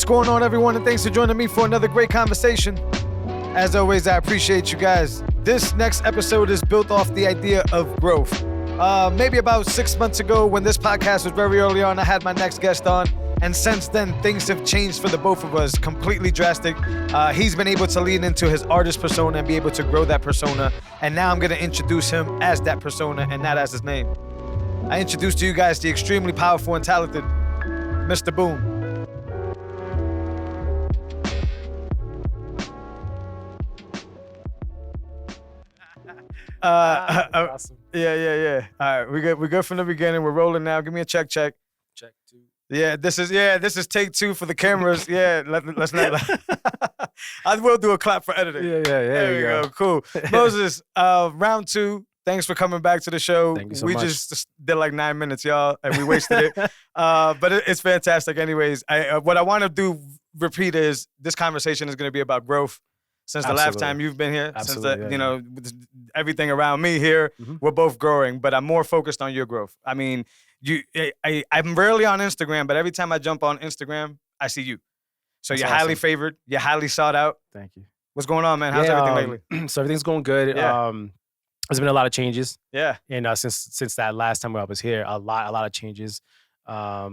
going on, everyone, and thanks for joining me for another great conversation. As always, I appreciate you guys. This next episode is built off the idea of growth. Maybe about 6 months ago, when this podcast was very early on, I had my next guest on, and since then, things have changed for the both of us, completely drastic. He's been able to lean into his artist persona and be able to grow that persona, and now I'm going to introduce him as that persona and not as his name. I introduce to you guys the extremely powerful and talented Mr. Boom. Awesome. Yeah. All right, we good from the beginning. We're rolling now. Give me a check. Check 2. This is take 2 for the cameras. Yeah, let's not. I will do a clap for editing. Yeah. There you go. Cool. Moses, round 2. Thanks for coming back to the show. Thank you so we much. just did like 9 minutes, y'all, and we wasted it. But it's fantastic. Anyways, what I want to do repeat is this conversation is going to be about growth. Since the last time you've been here, everything around me here, we're both growing, but I'm more focused on your growth. I mean, I'm rarely on Instagram, but every time I jump on Instagram, I see you. So That's you're awesome. highly favored. You're highly sought out. Thank you. What's going on, man? How's everything lately? So everything's going good. Yeah. There's been a lot of changes. Yeah. And since that last time I was here, a lot of changes. I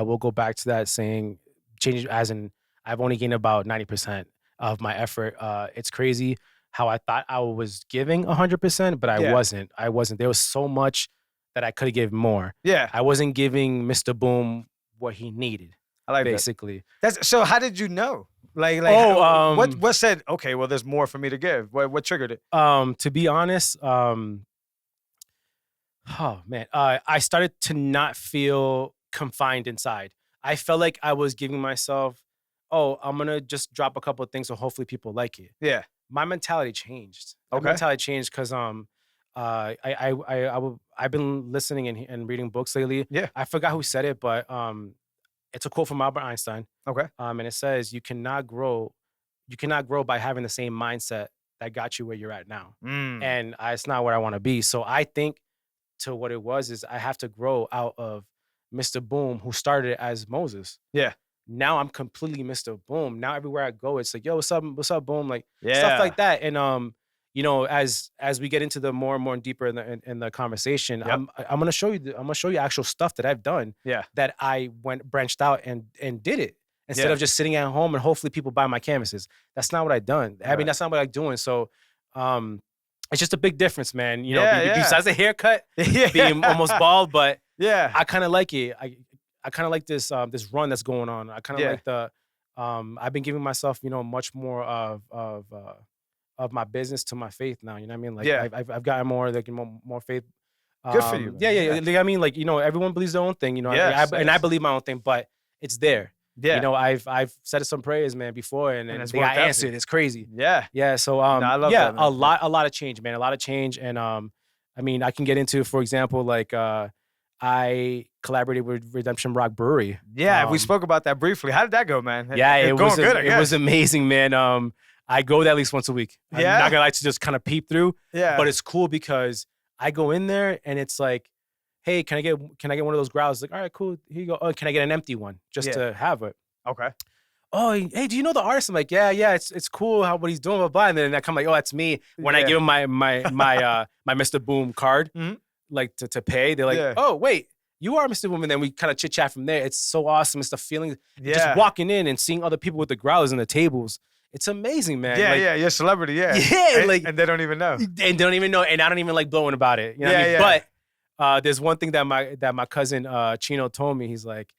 will go back to that saying changes as in I've only gained about 90% of my effort. It's crazy how I thought I was giving 100%, but I wasn't. There was so much that I could have given more. Yeah. I wasn't giving Mr. Boom what he needed. I like basically. That. So how did you know? What said, okay, well, there's more for me to give? What triggered it? To be honest, I started to not feel confined inside. I felt like I was giving myself, I'm going to just drop a couple of things so hopefully people like it. Yeah. My mentality changed. Okay. My mentality changed because I've been listening and reading books lately. Yeah. I forgot who said it, but it's a quote from Albert Einstein. Okay. And it says, you cannot grow by having the same mindset that got you where you're at now. And it's not where I want to be. So I think to what it was is I have to grow out of Mr. Boom, who started as Moses. Yeah. Now I'm completely Mr. Boom. Now everywhere I go, it's like, yo, what's up, Boom? Like stuff like that. And as we get into the more and more and deeper in the conversation, I'm gonna show you actual stuff that I've done. Yeah. That I branched out and did it instead of just sitting at home and hopefully people buy my canvases. That's not what I've done. I mean, that's not what I'm doing. So it's just a big difference, man. Besides the haircut, being almost bald, but I kind of like it. I kind of like this run that's going on. I kind of like the I've been giving myself, much more of my business to my faith now. You know what I mean? Like I've gotten more more faith. Good for you. Yeah. Like, I mean, everyone believes their own thing. I believe my own thing, but it's there. Yeah. I've said some prayers, man, before, and they got answered. It's crazy. Yeah. Yeah. So I love that, man. a lot of change, man. A lot of change, and I mean, I can get into, for example, like I collaborated with Redemption Rock Brewery. Yeah, we spoke about that briefly. How did that go, man? Yeah, it was amazing, man. I go there at least once a week. I'm not gonna like to just kind of peep through. Yeah. But it's cool because I go in there and it's like, hey, can I get one of those growls? Like, all right, cool. Here you go. Oh, can I get an empty one just to have it? Okay. Oh, hey, do you know the artist? I'm like, yeah, it's cool what he's doing, blah, blah. And then I come like, oh, that's me. When I give him my Mr. Boom card, like to pay, they're like, oh, wait, you are Mr. Boom. And then we kind of chit chat from there. It's so awesome. It's the feeling, just walking in and seeing other people with the growlers and the tables. It's amazing, man. Yeah, you're a celebrity, Yeah, and they don't even know. And they don't even know, and I don't even like blowing about it. You know what I mean? But there's one thing that my cousin Chino told me. He's like,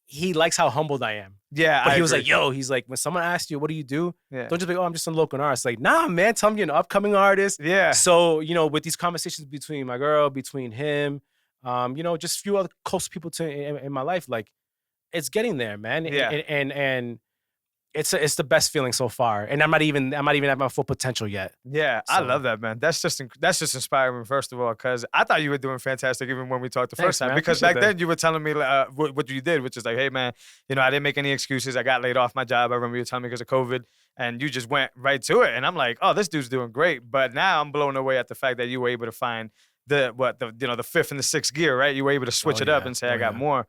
he likes how humbled I am. Yeah, but he was like, yo, he's like, when someone asks you, what do you do? Yeah. Don't just be like, oh, I'm just a local artist. Like, nah, man, tell me you're an upcoming artist. Yeah. So, with these conversations between my girl, between him, just a few other close people in my life, like, it's getting there, man. Yeah. And it's the best feeling so far, and I'm not even at my full potential yet. Yeah, so. I love that, man. That's just inspiring, first of all, because I thought you were doing fantastic even when we talked the first time. Man, because back then you were telling me what you did, which is like, hey, man, I didn't make any excuses. I got laid off my job. I remember you telling me because of COVID, and you just went right to it. And I'm like, oh, this dude's doing great. But now I'm blown away at the fact that you were able to find the fifth and the sixth gear, right? You were able to switch it up and say, I got more.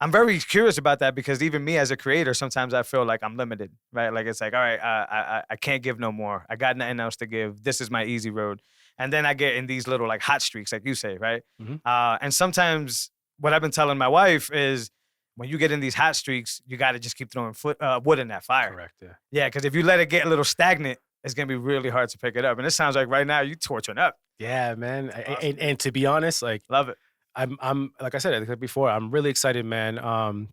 I'm very curious about that because even me as a creator, sometimes I feel like I'm limited, right? Like it's like, all right, I can't give no more. I got nothing else to give. This is my easy road. And then I get in these little like hot streaks, like you say, right? And sometimes what I've been telling my wife is when you get in these hot streaks, you got to just keep throwing wood in that fire. Correct. Yeah. Yeah, because if you let it get a little stagnant, it's gonna be really hard to pick it up. And it sounds like right now you torching up. Yeah, man. And to be honest, like love it. I'm like I said before, I'm really excited, man.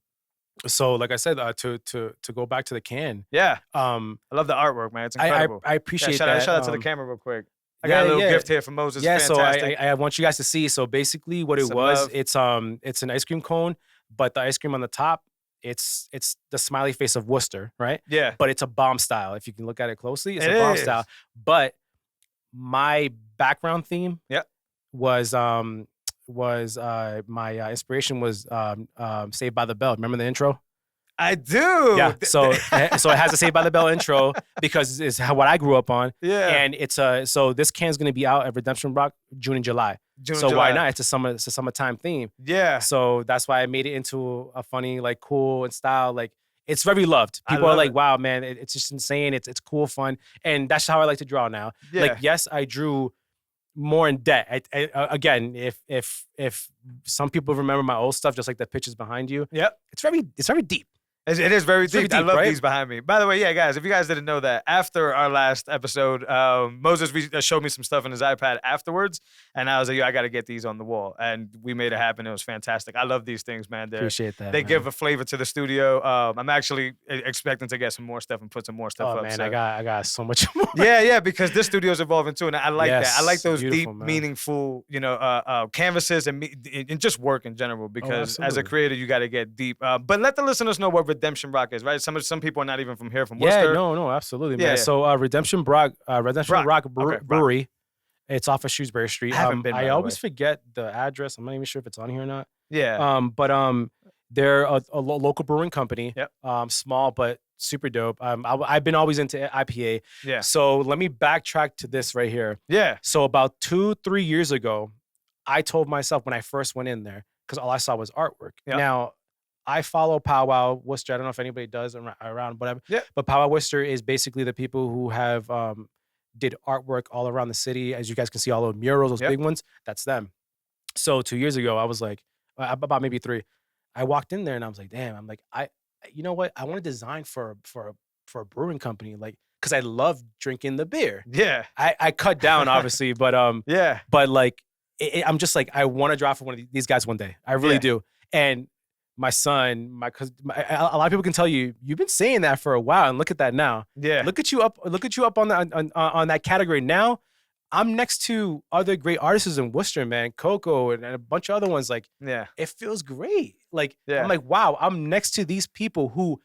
So like I said, to go back to the can. Yeah. I love the artwork, man. It's incredible. I appreciate that. Shout out to the camera real quick. I got a little gift here from Moses. Yeah, fantastic. so I want you guys to see. So basically what it was, it's an ice cream cone, but the ice cream on the top, it's the smiley face of Worcester, right? Yeah. But it's a bomb style. If you can look at it closely, it's a bomb style. But my background theme was my inspiration was Saved by the Bell. Remember the intro? I do. Yeah. So it has a Saved by the Bell intro because it's what I grew up on. Yeah. And it's so this can's gonna be out at Redemption Rock June and July. Why not? It's a summertime theme. Yeah. So that's why I made it into a funny, like cool and style. Like it's very loved. People are like, wow, man, it's just insane. It's cool, fun. And that's how I like to draw now. Yeah. Like, yes, I drew more in depth. Again, if some people remember my old stuff, just like the pictures behind you. Yep. It's very deep. It is very deep. I love right? these behind me. By the way, yeah, guys, if you guys didn't know that, after our last episode, Moses showed me some stuff on his iPad afterwards, and I was like, yo, I got to get these on the wall. And we made it happen. It was fantastic. I love these things, man. Appreciate that. They give a flavor to the studio. I'm actually expecting to get some more stuff and put some more stuff up. Man, so. I got so much more. Yeah, because this studio is evolving too, and I like that. I like those deep, man. meaningful, canvases and just work in general. Because as a creator, you got to get deep. But let the listeners know what Redemption Rock is, right? Some people are not even from here, from Worcester. Yeah, no, absolutely, man. Yeah. So Redemption Rock Brewery. Okay. It's off of Shrewsbury Street. I always forget the address. I'm not even sure if it's on here or not. Yeah. But they're a local brewing company. Yep. Small but super dope. I've been always into IPA. Yeah. So let me backtrack to this right here. Yeah. So about 2-3 years ago, I told myself when I first went in there, because all I saw was artwork. Yep. Now, I follow Powwow Worcester. I don't know if anybody does around whatever. Yeah. But Powwow Worcester is basically the people who have did artwork all around the city. As you guys can see, all those murals, those big ones, that's them. So 2 years ago, I was like, about maybe 3, I walked in there and I was like, damn, I'm like, you know what? I want to design for a brewing company, like, because I love drinking the beer. Yeah. I cut down obviously, but yeah. But like, I'm just like, I want to draw for one of these guys one day. I really do. And my son, a lot of people can tell you've been saying that for a while, and look at that now. Yeah. Look at you up on that category now. I'm next to other great artists in Worcester, man. Coco and a bunch of other ones. Like, it feels great. Like, I'm like, wow, I'm next to these people who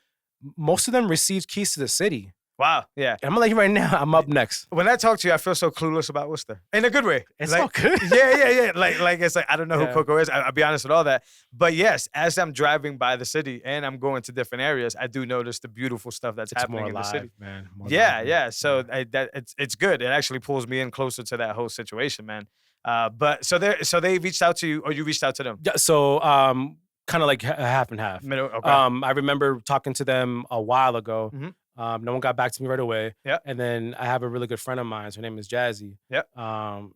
most of them received keys to the city. Wow. Yeah. And I'm gonna let you right now, I'm up next. When I talk to you, I feel so clueless about Worcester. In a good way. It's like, all good. Yeah. Like it's like, I don't know who Coco is. I'll be honest with all that. But yes, as I'm driving by the city and I'm going to different areas, I do notice the beautiful stuff that's happening in the city. Man. Yeah. So it's good. It actually pulls me in closer to that whole situation, man. But so they reached out to you, or you reached out to them? Yeah. So kind of like half and half. Middle, okay. I remember talking to them a while ago. Mm-hmm. No one got back to me right away. Yeah. And then I have a really good friend of mine. Her name is Jazzy. Yep.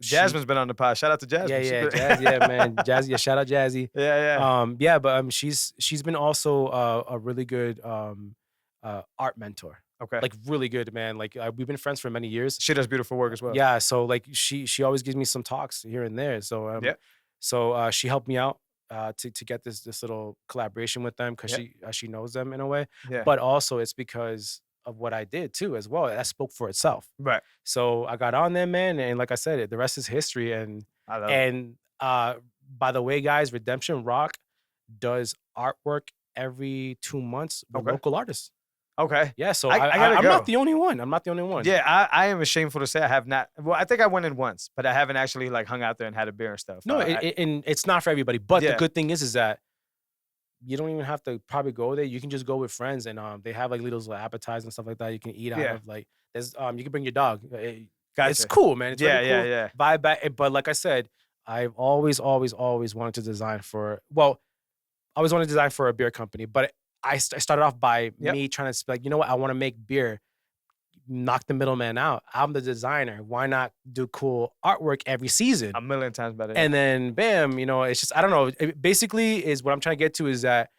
Jasmine's been on the pod. Shout out to Jasmine. Yeah, Jazzy, yeah, man. Jazzy, yeah, shout out Jazzy. Yeah. But she's been also a really good art mentor. Okay. Like really good, man. Like we've been friends for many years. She does beautiful work as well. Yeah. So like she always gives me some talks here and there. So So she helped me out to get this little collaboration with them because she knows them in a way. Yeah. But also it's because of what I did too as well. That spoke for itself. Right. So I got on there, man, and like I said, the rest is history. And I love it. By the way, guys, Redemption Rock does artwork every 2 months with local artists. Okay. Yeah, so I'm not the only one. I'm not the only one. Yeah, I am ashamed to say I have not. Well, I think I went in once, but I haven't actually like hung out there and had a beer and stuff. No, and it's not for everybody. But the good thing is that you don't even have to probably go there. You can just go with friends, and they have like little appetizers and stuff like that. You can eat out of. Like there's you can bring your dog. Gotcha. It's cool, man. It's really cool. Yeah. Vibe back. But like I said, I've always wanted to design for. Well, I always wanted to design for a beer company, but I started off by me trying to be like, you know what? I want to make beer, knock the middleman out. I'm the designer. Why not do cool artwork every season? A million times better. And then bam, it's just, I don't know. It basically is what I'm trying to get to is that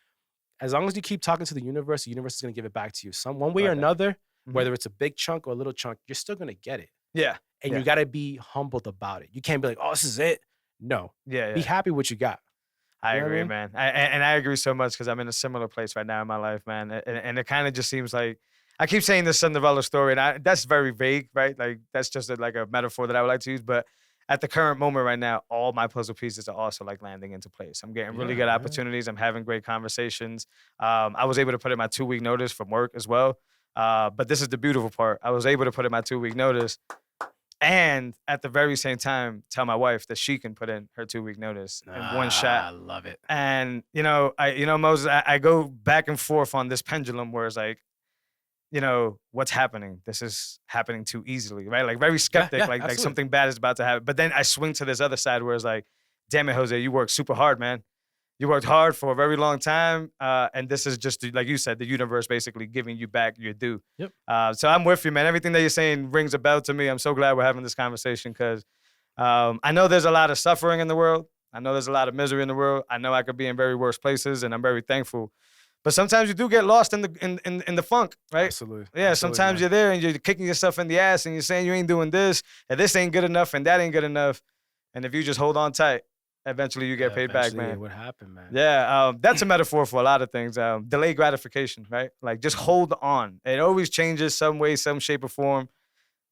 as long as you keep talking to the universe is going to give it back to you. One way or another, whether it's a big chunk or a little chunk, you're still going to get it. Yeah. And you got to be humbled about it. You can't be like, oh, this is it. No. Yeah. Be happy with what you got. I agree, man. I agree so much because I'm in a similar place right now in my life, man. And it kind of just seems like, I keep saying this Cinderella story, and that's very vague, right? Like, that's just like a metaphor that I would like to use. But at the current moment right now, all my puzzle pieces are also like landing into place. I'm getting really good opportunities. I'm having great conversations. I was able to put in my 2-week notice from work as well. But this is the beautiful part. I was able to put in my 2-week notice and at the very same time tell my wife that she can put in her 2-week notice in one shot. I love it. And, Moses, I go back and forth on this pendulum where it's like, what's happening? This is happening too easily, right? Like very skeptic, like something bad is about to happen. But then I swing to this other side where it's like, damn it, Jose, you worked super hard, man. You worked hard for a very long time. And this is just, like you said, the universe basically giving you back your due. Yep. So I'm with you, man. Everything that you're saying rings a bell to me. I'm so glad we're having this conversation because I know there's a lot of suffering in the world. I know there's a lot of misery in the world. I know I could be in very worse places, and I'm very thankful. But sometimes you do get lost in the funk, right? Absolutely. Yeah, Absolutely, sometimes man. you're there and you're kicking yourself in the ass and you're saying you ain't doing this, and this ain't good enough, and that ain't good enough. And if you just hold on tight, eventually you get paid back, man. What happened, man? Yeah, that's a metaphor for a lot of things. Delayed gratification, right? Like just hold on. It always changes some way, some shape or form,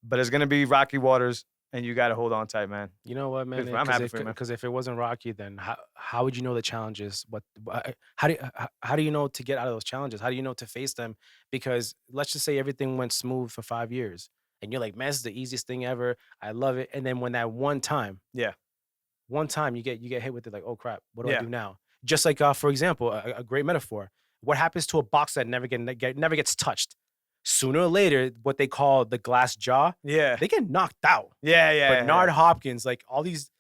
but it's gonna be rocky waters, and you gotta hold on tight, man. You know what, man? I'm happy for you, man. Because if it wasn't rocky, then how would you know the challenges? How do you know to get out of those challenges? How do you know to face them? Because let's just say everything went smooth for 5 years, and you're like, man, this is the easiest thing ever. I love it. And then when that one time you get hit with it, like, oh crap, what do I do now? Just like for example, a great metaphor. What happens to a box that never gets touched? Sooner or later, what they call the glass jaw, they get knocked out. Bernard Hopkins, like all these,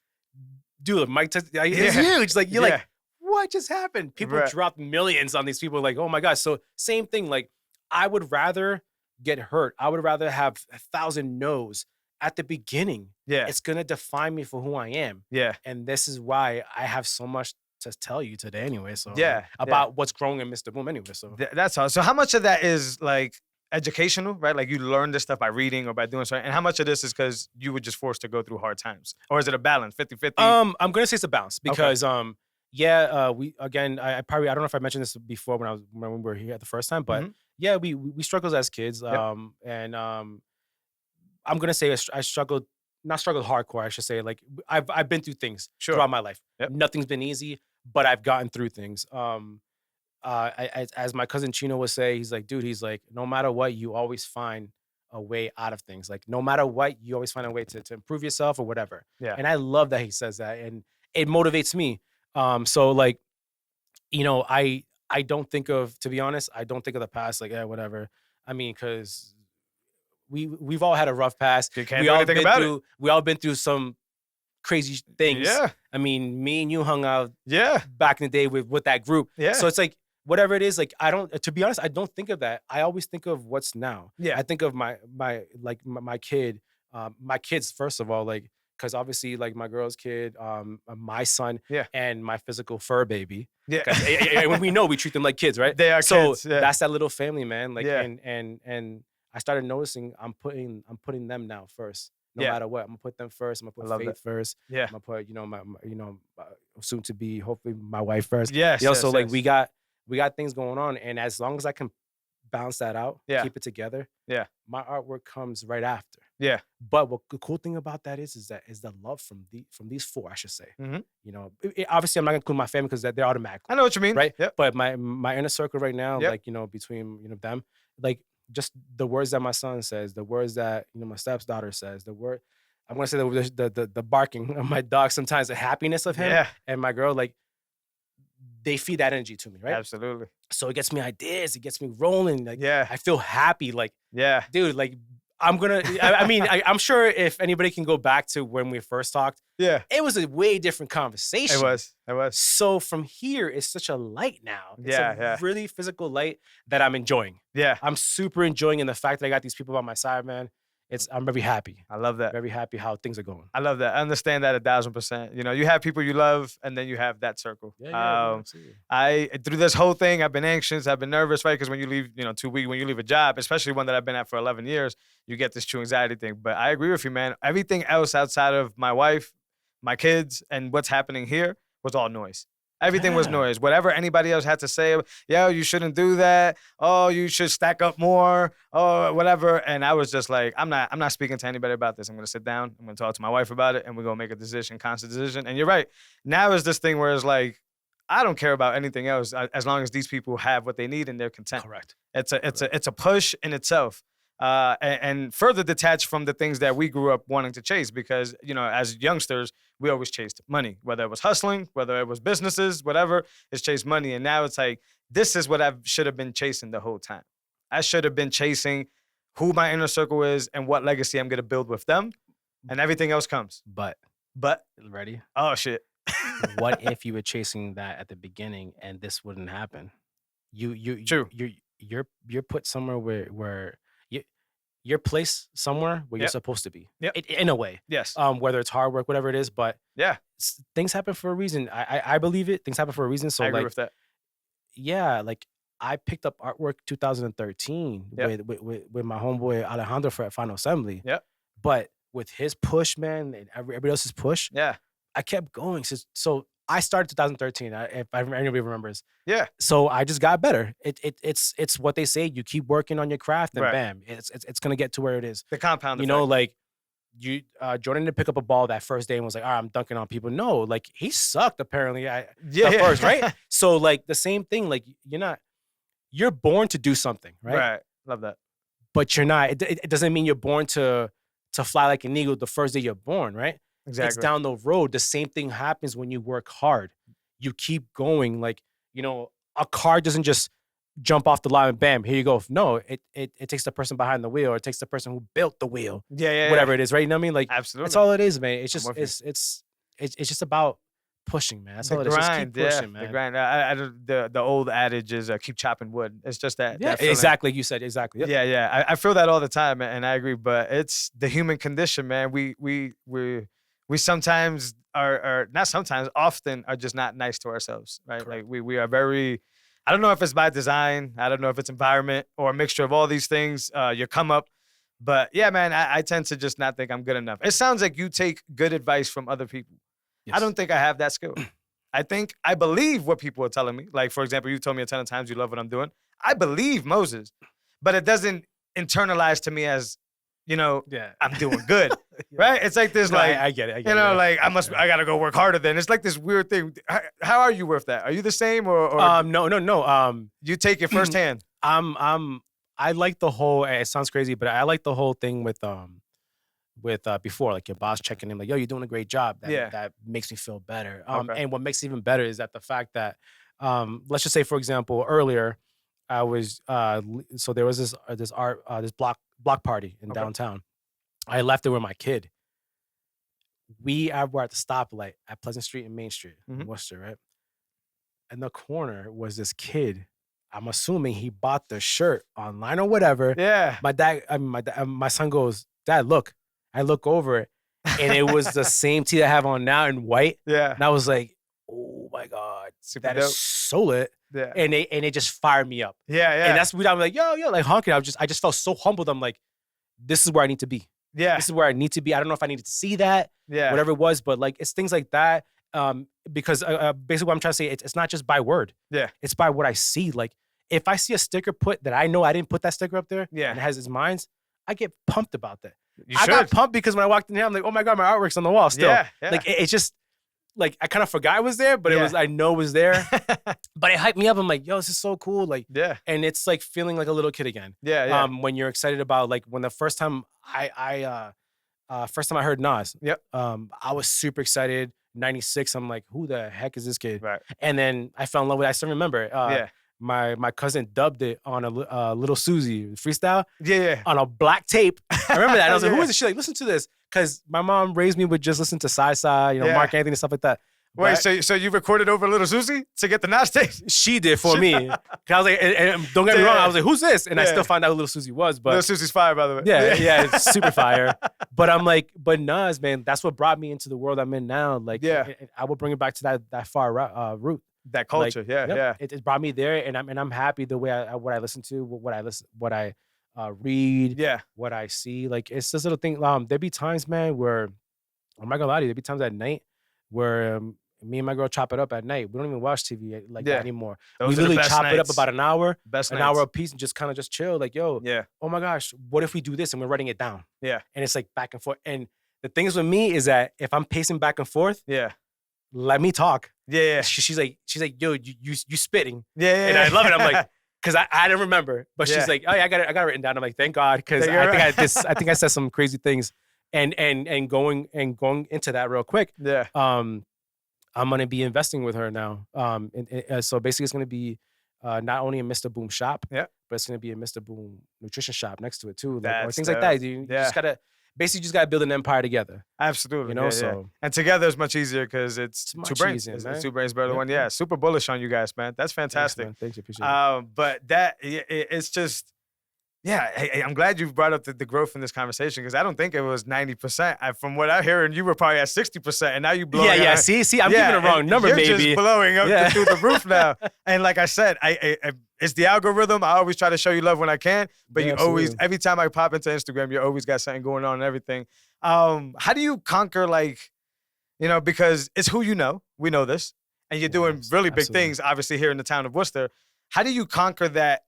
dude, Mike Tyson, it's huge. Like you're like, what just happened? People dropped millions on these people. Like, oh my god. So same thing. Like I would rather get hurt. I would rather have 1,000 no's at the beginning. It's gonna define me for who I am. And this is why I have so much to tell you today, anyway. So about what's growing in Mr. Boom, anyway. So that's all. So how much of that is like educational, right? Like you learn this stuff by reading or by doing something. And how much of this is because you were just forced to go through hard times? Or is it a balance, 50-50? I'm going to say it's a balance because, we, again, I don't know if I mentioned this before when we were here the first time, but we struggled as kids. And I'm going to say I struggled, not struggled hardcore, I should say. Like I've been through things throughout my life. Nothing's been easy, but I've gotten through things. As my cousin Chino would say, he's like, dude, no matter what, you always find a way out of things. Like, no matter what, you always find a way to improve yourself or whatever. And I love that he says that, and it motivates me. So like, I don't think of, to be honest, I don't think of the past like, whatever. I mean, because we've all had a rough past. You can't do anything about it. We all been through some crazy things. I mean, me and you hung out back in the day with that group. So it's like, whatever it is, like to be honest, I don't think of that. I always think of what's now. I think of my kid, my kids, first of all, like, because obviously like my girl's kid, my son, and my physical fur baby. And we know we treat them like kids, right? They are kids. That's that little family, man. Like, and I started noticing I'm putting them now first. No matter what, I'm gonna put them first. I'm gonna put Faith first. I'm gonna put, my soon to be, hopefully, my wife first. Like we got things going on, and as long as I can balance that out, keep it together, my artwork comes right after. But what the cool thing about that is the love from these four, I should say. Obviously I'm not gonna include my family because they're automatic. I know what you mean, right? But my inner circle right now, like between them, like just the words that my son says, the words that my stepdaughter says, I'm gonna say the barking of my dog sometimes, the happiness of him, and my girl, like, they feed that energy to me, right? Absolutely. So it gets me ideas, it gets me rolling. Like, I feel happy. Like, dude, like I'm sure if anybody can go back to when we first talked, it was a way different conversation. It was. So from here, it's such a light now. It's a really physical light that I'm enjoying. Yeah. I'm super enjoying, and the fact that I got these people by my side, man, I'm very happy. I love that. Very happy how things are going. I love that. I understand that 1,000%. You know, you have people you love, and then you have that circle. Absolutely. Through this whole thing, I've been anxious. I've been nervous, right? Because when you leave, 2 weeks, when you leave a job, especially one that I've been at for 11 years, you get this true anxiety thing. But I agree with you, man. Everything else outside of my wife, my kids, and what's happening here was all noise. Everything was noise. Whatever anybody else had to say, yo, you shouldn't do that. Oh, you should stack up more. Oh, whatever. And I was just like, I'm not speaking to anybody about this. I'm gonna sit down. I'm gonna talk to my wife about it, and we're gonna make a decision, conscious decision. And you're right. Now is this thing where it's like, I don't care about anything else as long as these people have what they need and they're content. Correct. It's a push in itself. And further detached from the things that we grew up wanting to chase, because, as youngsters, we always chased money, whether it was hustling, whether it was businesses, whatever, it's chased money. And now it's like, this is what I should have been chasing the whole time. I should have been chasing who my inner circle is and what legacy I'm going to build with them, and everything else comes. But ready? Oh, shit. What if you were chasing that at the beginning and this wouldn't happen? True. You're put somewhere where you're placed somewhere where you're supposed to be. In a way. Yes. Whether it's hard work, whatever it is, but things happen for a reason. I believe it. Things happen for a reason. So I agree with that. Yeah, like I picked up artwork 2013 with my homeboy Alejandro for at Final Assembly. Yeah. But with his push, man, and everybody else's push, I kept going. So I started 2013. If anybody remembers. Yeah. So I just got better. It's what they say. You keep working on your craft, and bam, it's gonna get to where it is. The compound effect. Like Jordan didn't pick up a ball that first day and was like, all right, I'm dunking on people. No, like he sucked apparently. First, right? So like the same thing. Like you're born to do something, right? Right. Love that. But you're not. It doesn't mean you're born to fly like an eagle the first day you're born, right? Exactly. It's down the road. The same thing happens when you work hard. You keep going. Like, a car doesn't just jump off the line and bam, here you go. No, it takes the person behind the wheel, or it takes the person who built the wheel. Whatever it is, right? You know what I mean? Like, absolutely. That's all it is, man. It's just it's just about pushing, man. That's all it is. Just keep pushing, man. The grind. The old adage is keep chopping wood. It's just that. Yeah, exactly. You said exactly. Yep. Yeah. I feel that all the time, and I agree. But it's the human condition, man. We sometimes are not sometimes, often are just not nice to ourselves, right? Correct. Like we are very, I don't know if it's by design, I don't know if it's environment or a mixture of all these things, your come up. But yeah, man, I tend to just not think I'm good enough. It sounds like you take good advice from other people. Yes. I don't think I have that skill. I believe what people are telling me. Like, for example, you told me a ton of times you love what I'm doing. I believe Moses, but it doesn't internalize to me as, I'm doing good, right? It's like this, I get it. Like I gotta go work harder. Then it's like this weird thing. How are you with that? Are you the same or? No. You take it firsthand. I like the whole. It sounds crazy, but I like the whole thing with before, like your boss checking in, like, yo, you're doing a great job. That makes me feel better. And what makes it even better is that the fact that, let's just say, for example, earlier, I was so there was this block party in downtown. I left it with my kid. We were at the stoplight at Pleasant Street and Main Street in Worcester, right? In the corner was this kid. I'm assuming he bought the shirt online or whatever. Yeah. My son goes, Dad, look. I look over it, and it was the same tee that I have on now in white. Yeah. And I was like, oh my God, that is so lit. Yeah. And it just fired me up. Yeah. And that's what I'm like, yo, like honking. I just felt so humbled. I'm like, this is where I need to be. Yeah. This is where I need to be. I don't know if I needed to see that. Yeah. Whatever it was, but like it's things like that. Because basically what I'm trying to say, it's not just by word. Yeah. It's by what I see. Like if I see a sticker put that I know I didn't put that sticker up there, and it has his minds, I get pumped about that. I got pumped because when I walked in here, I'm like, oh my God, my artwork's on the wall still. Yeah. Like it's just like I kind of forgot it was there, but I know it was there. But it hyped me up. I'm like, yo, this is so cool. Like, and it's like feeling like a little kid again. Yeah. When you're excited about like when the first time I heard Nas. Yep. I was super excited. 96. I'm like, who the heck is this kid? Right. And then I fell in love with it. I still remember it. my cousin dubbed it on a Little Susie freestyle. Yeah. On a black tape. I remember that. I was like, Yeah. who is this? She's like, listen to this. Because my mom raised me with just listening to Sci-Fi, Mark Anthony and stuff like that. Wait, so you recorded over Little Susie to get the Nas tape? She did for me. I was like, and don't get me wrong, I was like, who's this? And I still found out who Little Susie was. But Little Susie's fire, by the way. Yeah, it's super fire. But I'm like, but Nas, man, that's what brought me into the world I'm in now. Like, I will bring it back to that far root. That culture, like, It brought me there, and I'm happy the way what I listen to, what I read, what I see. Like, it's this little thing. There be times, man, where I'm not gonna lie to you, there be times at night where me and my girl chop it up at night. We don't even watch TV like that anymore. We literally chop it up about an hour, hour a piece, and just kind of just chill. Like, yo, oh my gosh, what if we do this? And we're writing it down. Yeah. And it's like back and forth. And the things with me is that if I'm pacing back and forth, let me talk. Yeah. She's like, yo, you spitting. Yeah. And I love it. I'm like, because I didn't remember. But she's like, oh yeah, I got it written down. I'm like, thank God. Because I think I said some crazy things. And going into that real quick. Yeah. I'm gonna be investing with her now. So basically, it's gonna be not only a Mr. Boom shop, but it's gonna be a Mr. Boom nutrition shop next to it too, or things like that. You just gotta build an empire together. Absolutely, So and together is much easier because it's two brains. It's two brains better than one. Yeah, super bullish on you guys, man. That's fantastic. Thanks, man. Thank you, appreciate it. But it's just. Yeah, I'm glad you brought up the growth in this conversation because I don't think it was 90%. From what I hear, and you were probably at 60%, and now you blowing. Yeah. See, I'm giving the wrong number. You're maybe just blowing up through the roof now. And like I said, it's the algorithm. I always try to show you love when I can, but you always, every time I pop into Instagram, you always got something going on and everything. How do you conquer because it's who you know. We know this, and you're doing really big things, obviously here in the town of Worcester. How do you conquer that?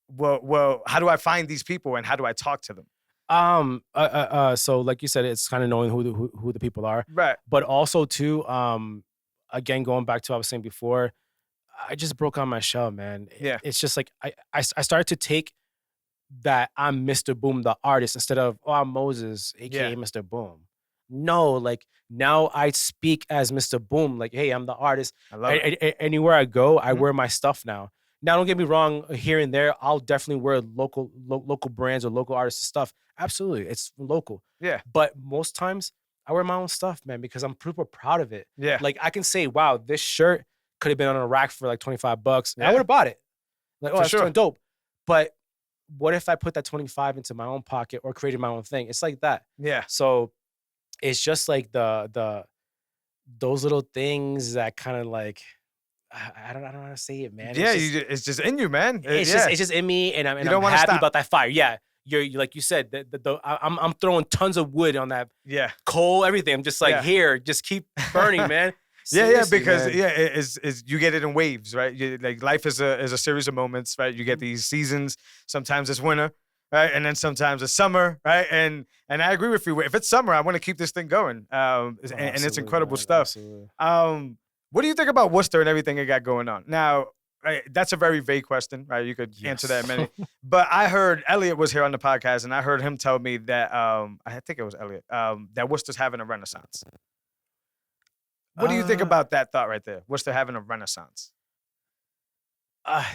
Well, how do I find these people and how do I talk to them? So like you said, it's kind of knowing who the people are, right? But also too, again, going back to what I was saying before, I just broke out my shell, man. It's just like I started to take that I'm Mr. Boom, the artist, instead of I'm Moses, aka Mr. Boom. No, like now I speak as Mr. Boom, like, hey, I'm the artist. I love it. Anywhere I go, I wear my stuff now. Now, don't get me wrong, here and there, I'll definitely wear local brands or local artists' stuff. Absolutely, it's local. Yeah. But most times, I wear my own stuff, man, because I'm super proud of it. Yeah. Like, I can say, wow, this shirt could have been on a rack for like $25. Yeah. I would have bought it. Like, oh, that's kind of dope. But what if I put that 25 into my own pocket or created my own thing? It's like that. Yeah. So it's just like those little things that kind of like, I don't know how to say it, man. It's just in you, man. It's just in me, and I'm happy about that fire. Yeah, you're like you said. I'm throwing tons of wood on that. Yeah, coal, everything. I'm just like here, just keep burning, man. Seriously, because it's you get it in waves, right? Like life is a series of moments, right? You get these seasons. Sometimes it's winter, right, and then sometimes it's summer, right? And I agree with you. If it's summer, I want to keep this thing going. And it's incredible stuff. Absolutely. What do you think about Worcester and everything it got going on? Now, that's a very vague question, right? You could answer that in many. But I heard Elliot was here on the podcast, and I heard him tell me that, I think it was Elliot, that Worcester's having a renaissance. What do you think about that thought right there? Worcester having a renaissance? I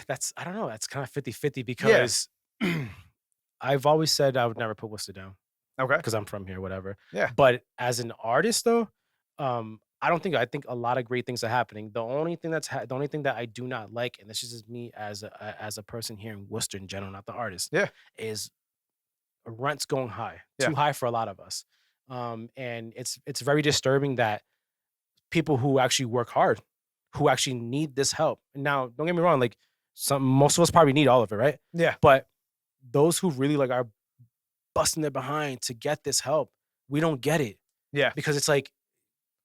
don't know. That's kind of 50-50 because I've always said I would never put Worcester down. Okay. Because I'm from here, whatever. Yeah. But as an artist, though, I think a lot of great things are happening. The only thing that I do not like, and this is just me as a person here in Worcester in general, not the artist, is rent's going high, too high for a lot of us, and it's very disturbing that people who actually work hard, who actually need this help. Now, don't get me wrong, like most of us probably need all of it, right? Yeah. But those who really like are busting their behind to get this help, we don't get it. Yeah. Because it's like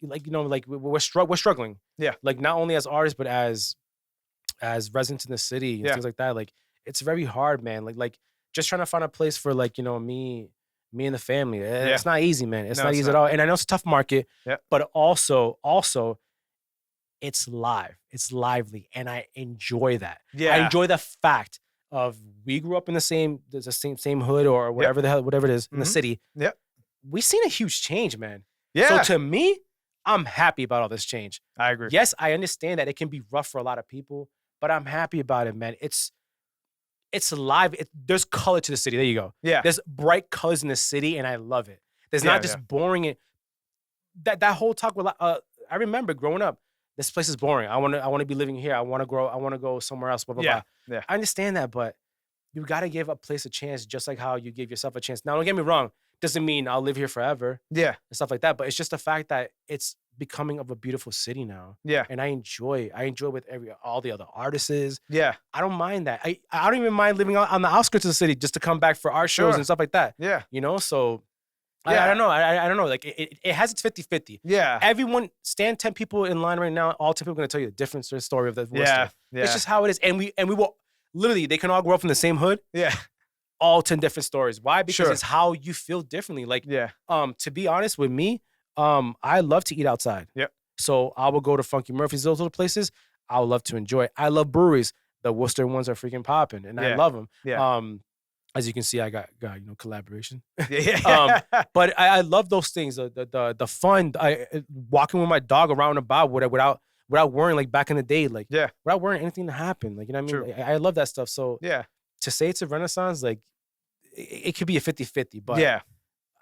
we're struggling. Yeah. Like not only as artists, but as residents in the city and things like that. Like it's very hard, man. Like just trying to find a place for me and the family. It's not easy, man. It's not easy at all. And I know it's a tough market, but also it's live. It's lively. And I enjoy that. Yeah. I enjoy the fact of we grew up in the same hood or whatever whatever it is in the city. Yeah. We've seen a huge change, man. Yeah. So to me, I'm happy about all this change. I agree. Yes, I understand that it can be rough for a lot of people, but I'm happy about it, man. It's alive. There's color to the city. There you go. Yeah. There's bright colors in the city, and I love it. There's not just boring. That whole talk with I remember growing up. This place is boring. I want to be living here. I want to grow. I want to go somewhere else. Blah blah blah. Yeah. I understand that, but you got to give a place a chance, just like how you give yourself a chance. Now, don't get me wrong. Doesn't mean I'll live here forever. Yeah. And stuff like that. But it's just the fact that it's becoming of a beautiful city now. Yeah. And I enjoy with all the other artists. Yeah. I don't mind that. I don't even mind living on the outskirts of the city just to come back for art shows and stuff like that. Yeah. You know, so I don't know. I don't know. Like it has its 50-50. Yeah. Everyone, stand 10 people in line right now. All 10 people are going to tell you a different story of the Worcester. Yeah. It's just how it is. And we will literally, they can all grow up in the same hood. Yeah. All 10 different stories. Why? Because it's how you feel differently. Like, to be honest with me, I love to eat outside. Yep. So I will go to Funky Murphy's, those little places. I would love to enjoy it. I love breweries. The Worcester ones are freaking popping, and I love them. Yeah. As you can see, I got collaboration. Yeah. But I love those things. The fun. Walking with my dog around and about without worrying, like back in the day, like without worrying anything to happen. Like, you know what I mean? Like, I love that stuff. So to say it's a renaissance, like it could be a 50-50, but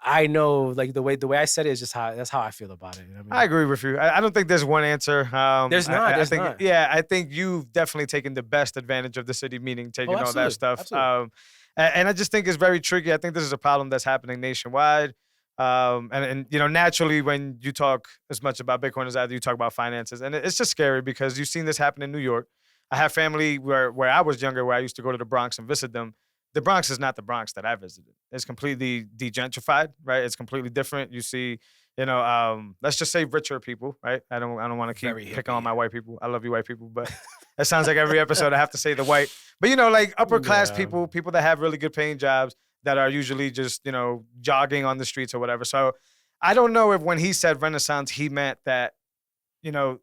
I know, like the way I said it is just that's how I feel about it. You know what I mean? I agree with you. I don't think there's one answer. There's not. I think, yeah, I think you've definitely taken the best advantage of the city, meaning taking all that stuff. Absolutely. And I just think it's very tricky. I think this is a problem that's happening nationwide. And you know, naturally, when you talk as much about Bitcoin as I do, you talk about finances, and it's just scary because you've seen this happen in New York. I have family where I was younger, where I used to go to the Bronx and visit them. The Bronx is not the Bronx that I visited. It's completely degentrified, right? It's completely different. You see, you know, let's just say richer people, right? I don't want to keep picking on my white people. I love you, white people, but that sounds like every episode I have to say the white. But you know, like upper class people that have really good paying jobs that are usually just, you know, jogging on the streets or whatever. So I don't know if when he said Renaissance, he meant that, you know,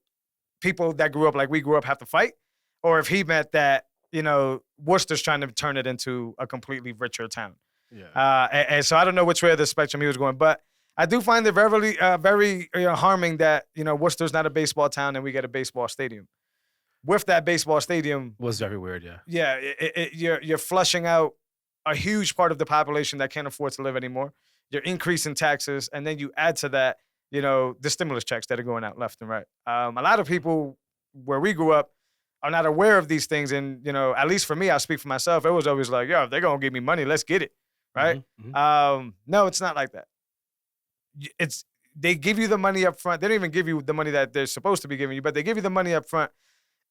people that grew up like we grew up have to fight, or if he meant that, you know, Worcester's trying to turn it into a completely richer town. Yeah. And so I don't know which way of the spectrum he was going, but I do find it very harming that, you know, Worcester's not a baseball town and we get a baseball stadium. With that baseball stadium, was very weird. Yeah. Yeah, you're flushing out a huge part of the population that can't afford to live anymore. You're increasing taxes, and then you add to that, you know, the stimulus checks that are going out left and right. A lot of people where we grew up are not aware of these things, and you know, at least for me, I'll speak for myself. It was always like, yo, if they're gonna give me money, let's get it, right? Mm-hmm. No, it's not like that. They give you the money up front. They don't even give you the money that they're supposed to be giving you, but they give you the money up front,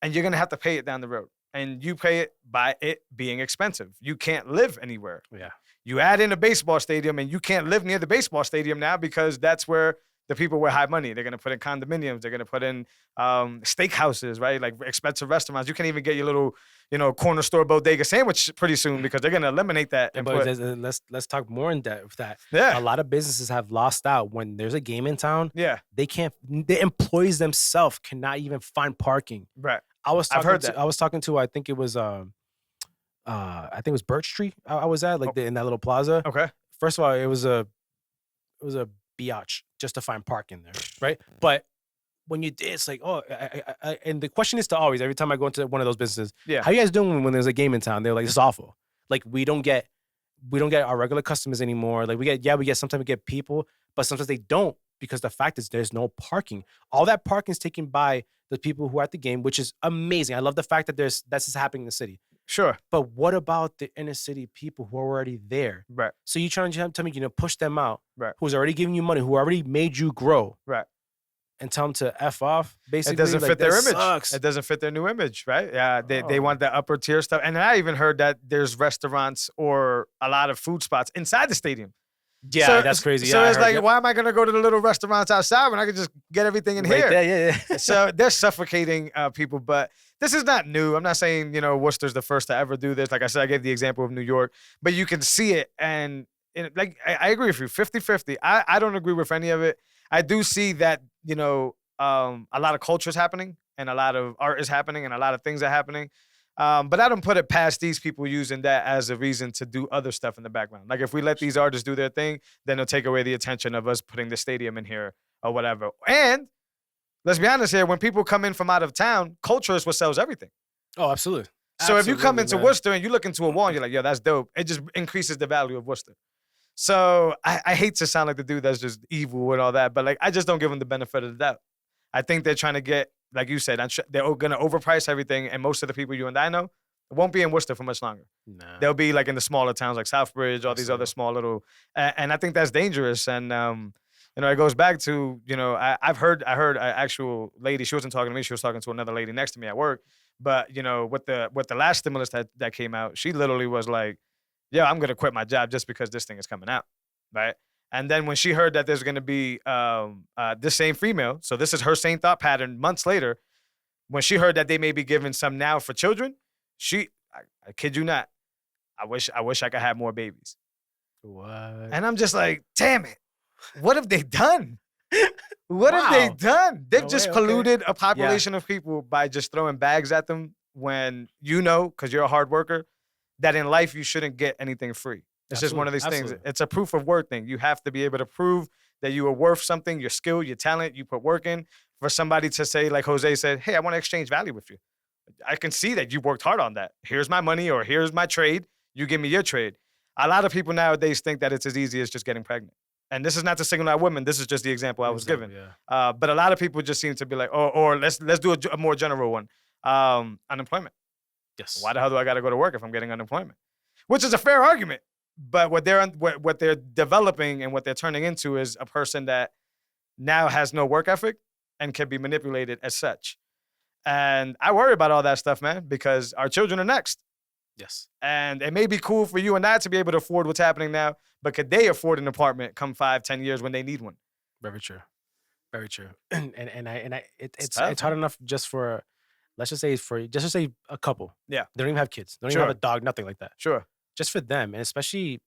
and you're gonna have to pay it down the road. And you pay it by it being expensive. You can't live anywhere. Yeah. You add in a baseball stadium, and you can't live near the baseball stadium now because that's where the people with high money. They're gonna put in condominiums. They're gonna put in steakhouses, right? Like expensive restaurants. You can't even get your little, you know, corner store bodega sandwich pretty soon because they're gonna eliminate that. Yeah, but let's talk more in depth with that. Yeah. A lot of businesses have lost out when there's a game in town. Yeah. They can't. The employees themselves cannot even find parking. Right. I was talking to I think it was Birch Tree I was at, like in that little plaza. Okay. First of all, it was a biatch just to find parking there, right? But when you did, it's like, and the question is to always, every time I go into one of those businesses, how you guys doing when there's a game in town? They're like, this is awful. Like we don't get our regular customers anymore. Like we get sometimes we get people, but sometimes they don't, because the fact is there's no parking. All that parking is taken by the people who are at the game, which is amazing. I love the fact that that's just happening in the city. Sure. But what about the inner city people who are already there? Right. So you trying to tell me, you know, push them out, right? Who's already giving you money, who already made you grow, right? And tell them to F off, basically. It doesn't fit their image. Sucks. It doesn't fit their new image, right? Yeah, they want the upper tier stuff. And I even heard that there's restaurants or a lot of food spots inside the stadium. Yeah, so, that's crazy. So it's like, why am I going to go to the little restaurants outside when I can just get everything in here? Yeah. So they're suffocating people, but this is not new. I'm not saying, you know, Worcester's the first to ever do this. Like I said, I gave the example of New York, but you can see it. And like, I agree with you, 50-50. I don't agree with any of it. I do see that, you know, a lot of culture is happening and a lot of art is happening and a lot of things are happening. But I don't put it past these people using that as a reason to do other stuff in the background. Like if we let these artists do their thing, then they'll take away the attention of us putting the stadium in here or whatever. And let's be honest here, when people come in from out of town, culture is what sells everything. Oh, absolutely. So if you come Absolutely, into man. Worcester and you look into a wall and you're like, yo, that's dope, it just increases the value of Worcester. So I hate to sound like the dude that's just evil and all that, but like I just don't give them the benefit of the doubt. I think they're trying to get, like you said, they're going to overprice everything, and most of the people you and I know won't be in Worcester for much longer. Nah. They'll be like in the smaller towns like Southbridge, all these other small little, and I think that's dangerous. And it goes back to, I heard an actual lady. She wasn't talking to me. She was talking to another lady next to me at work. But with the last stimulus that came out, she literally was like, "Yeah, I'm gonna quit my job just because this thing is coming out," right? And then when she heard that there's gonna be this same female, so this is her same thought pattern months later, when she heard that they may be giving some now for children, I kid you not, I wish I could have more babies. What? And I'm just like, damn it, what have they done? What have they done? They've just polluted a population of people by just throwing bags at them when because you're a hard worker, that in life you shouldn't get anything free. It's just one of these things. It's a proof of worth thing. You have to be able to prove that you are worth something, your skill, your talent, you put work in. For somebody to say, like Jose said, hey, I want to exchange value with you. I can see that you worked hard on that. Here's my money, or here's my trade. You give me your trade. A lot of people nowadays think that it's as easy as just getting pregnant. And this is not to single out women. This is just the example I was given. Yeah. But a lot of people just seem to be like, or let's do a more general one. Unemployment. Yes. Why the hell do I got to go to work if I'm getting unemployment? Which is a fair argument. But what they're developing and what they're turning into is a person that now has no work ethic and can be manipulated as such. And I worry about all that stuff, man, because our children are next. Yes. And it may be cool for you and I to be able to afford what's happening now, but could they afford an apartment come 5-10 years when they need one? Very true. Very true. And it's tough, hard enough just for, let's just say a couple. Yeah. They don't even have kids. They don't even have a dog, nothing like that. Sure. Just for them, and especially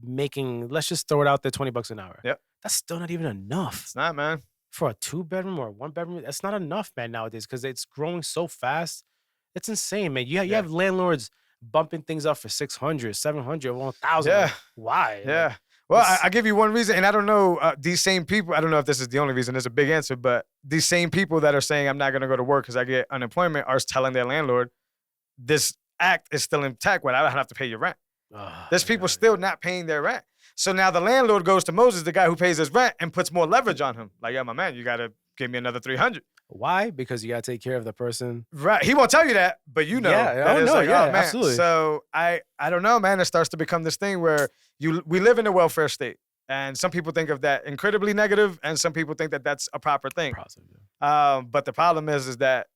making, let's just throw it out there, $20 an hour. Yep. That's still not even enough. It's not, man. For a 2-bedroom or a 1-bedroom, that's not enough, man, nowadays, because it's growing so fast. It's insane, man. You have landlords bumping things up for 600, 700, 1,000. Yeah. Why? Yeah. Like, well, I give you one reason, and I don't know, these same people, I don't know if this is the only reason, there's a big answer, but these same people that are saying I'm not going to go to work because I get unemployment are telling their landlord, this act is still intact when I don't have to pay your rent. There's people still not paying their rent. So now the landlord goes to Moses, the guy who pays his rent, and puts more leverage on him. Like, yeah, my man, you got to give me another 300. Why? Because you got to take care of the person. Right. He won't tell you that, but you know. Yeah, absolutely. So I don't know, man. It starts to become this thing where we live in a welfare state. And some people think of that incredibly negative, and some people think that that's a proper thing. But the problem is that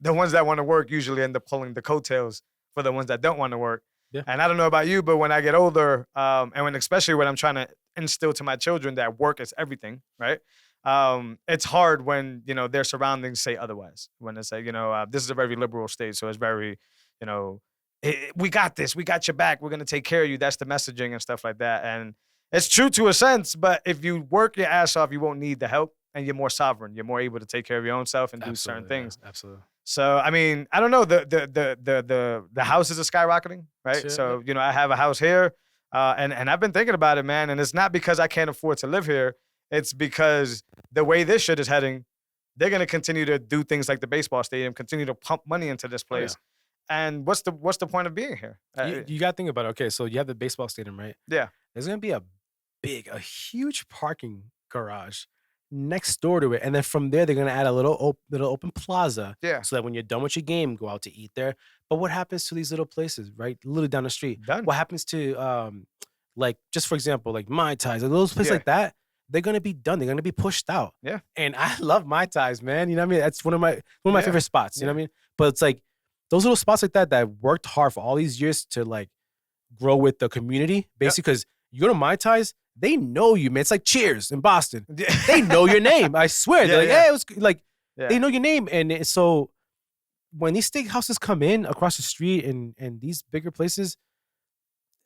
the ones that want to work usually end up pulling the coattails for the ones that don't want to work. Yeah. And I don't know about you, but when I get older, especially when I'm trying to instill to my children that work is everything, right? It's hard when, their surroundings say otherwise. When they say, this is a very liberal state, so it's very, we got this, we got your back, we're going to take care of you. That's the messaging and stuff like that. And it's true to a sense, but if you work your ass off, you won't need the help, and you're more sovereign. You're more able to take care of your own self and do certain things. Absolutely. So, I mean, I don't know, the houses are skyrocketing, right? Sure. So, I have a house here, and I've been thinking about it, man, and it's not because I can't afford to live here. It's because the way this shit is heading, they're going to continue to do things like the baseball stadium, continue to pump money into this place. And what's the point of being here? You got to think about it. Okay, so you have the baseball stadium, right? Yeah. There's going to be a huge parking garage next door to it. And then from there, they're going to add a little open plaza. Yeah. So that when you're done with your game, go out to eat there. But what happens to these little places, right? Literally down the street. Done. What happens to, just for example, like Mai Tais, like those places like that, they're going to be done. They're going to be pushed out. Yeah. And I love Mai Tais, man. You know what I mean? That's one of my favorite spots. You know what I mean? But it's like those little spots like that worked hard for all these years to like grow with the community, basically, because you go to Mai Tais, they know you, man. It's like Cheers in Boston. They know your name. I swear. They're like, hey, it was like, they know your name. And so when these steakhouses come in across the street and these bigger places,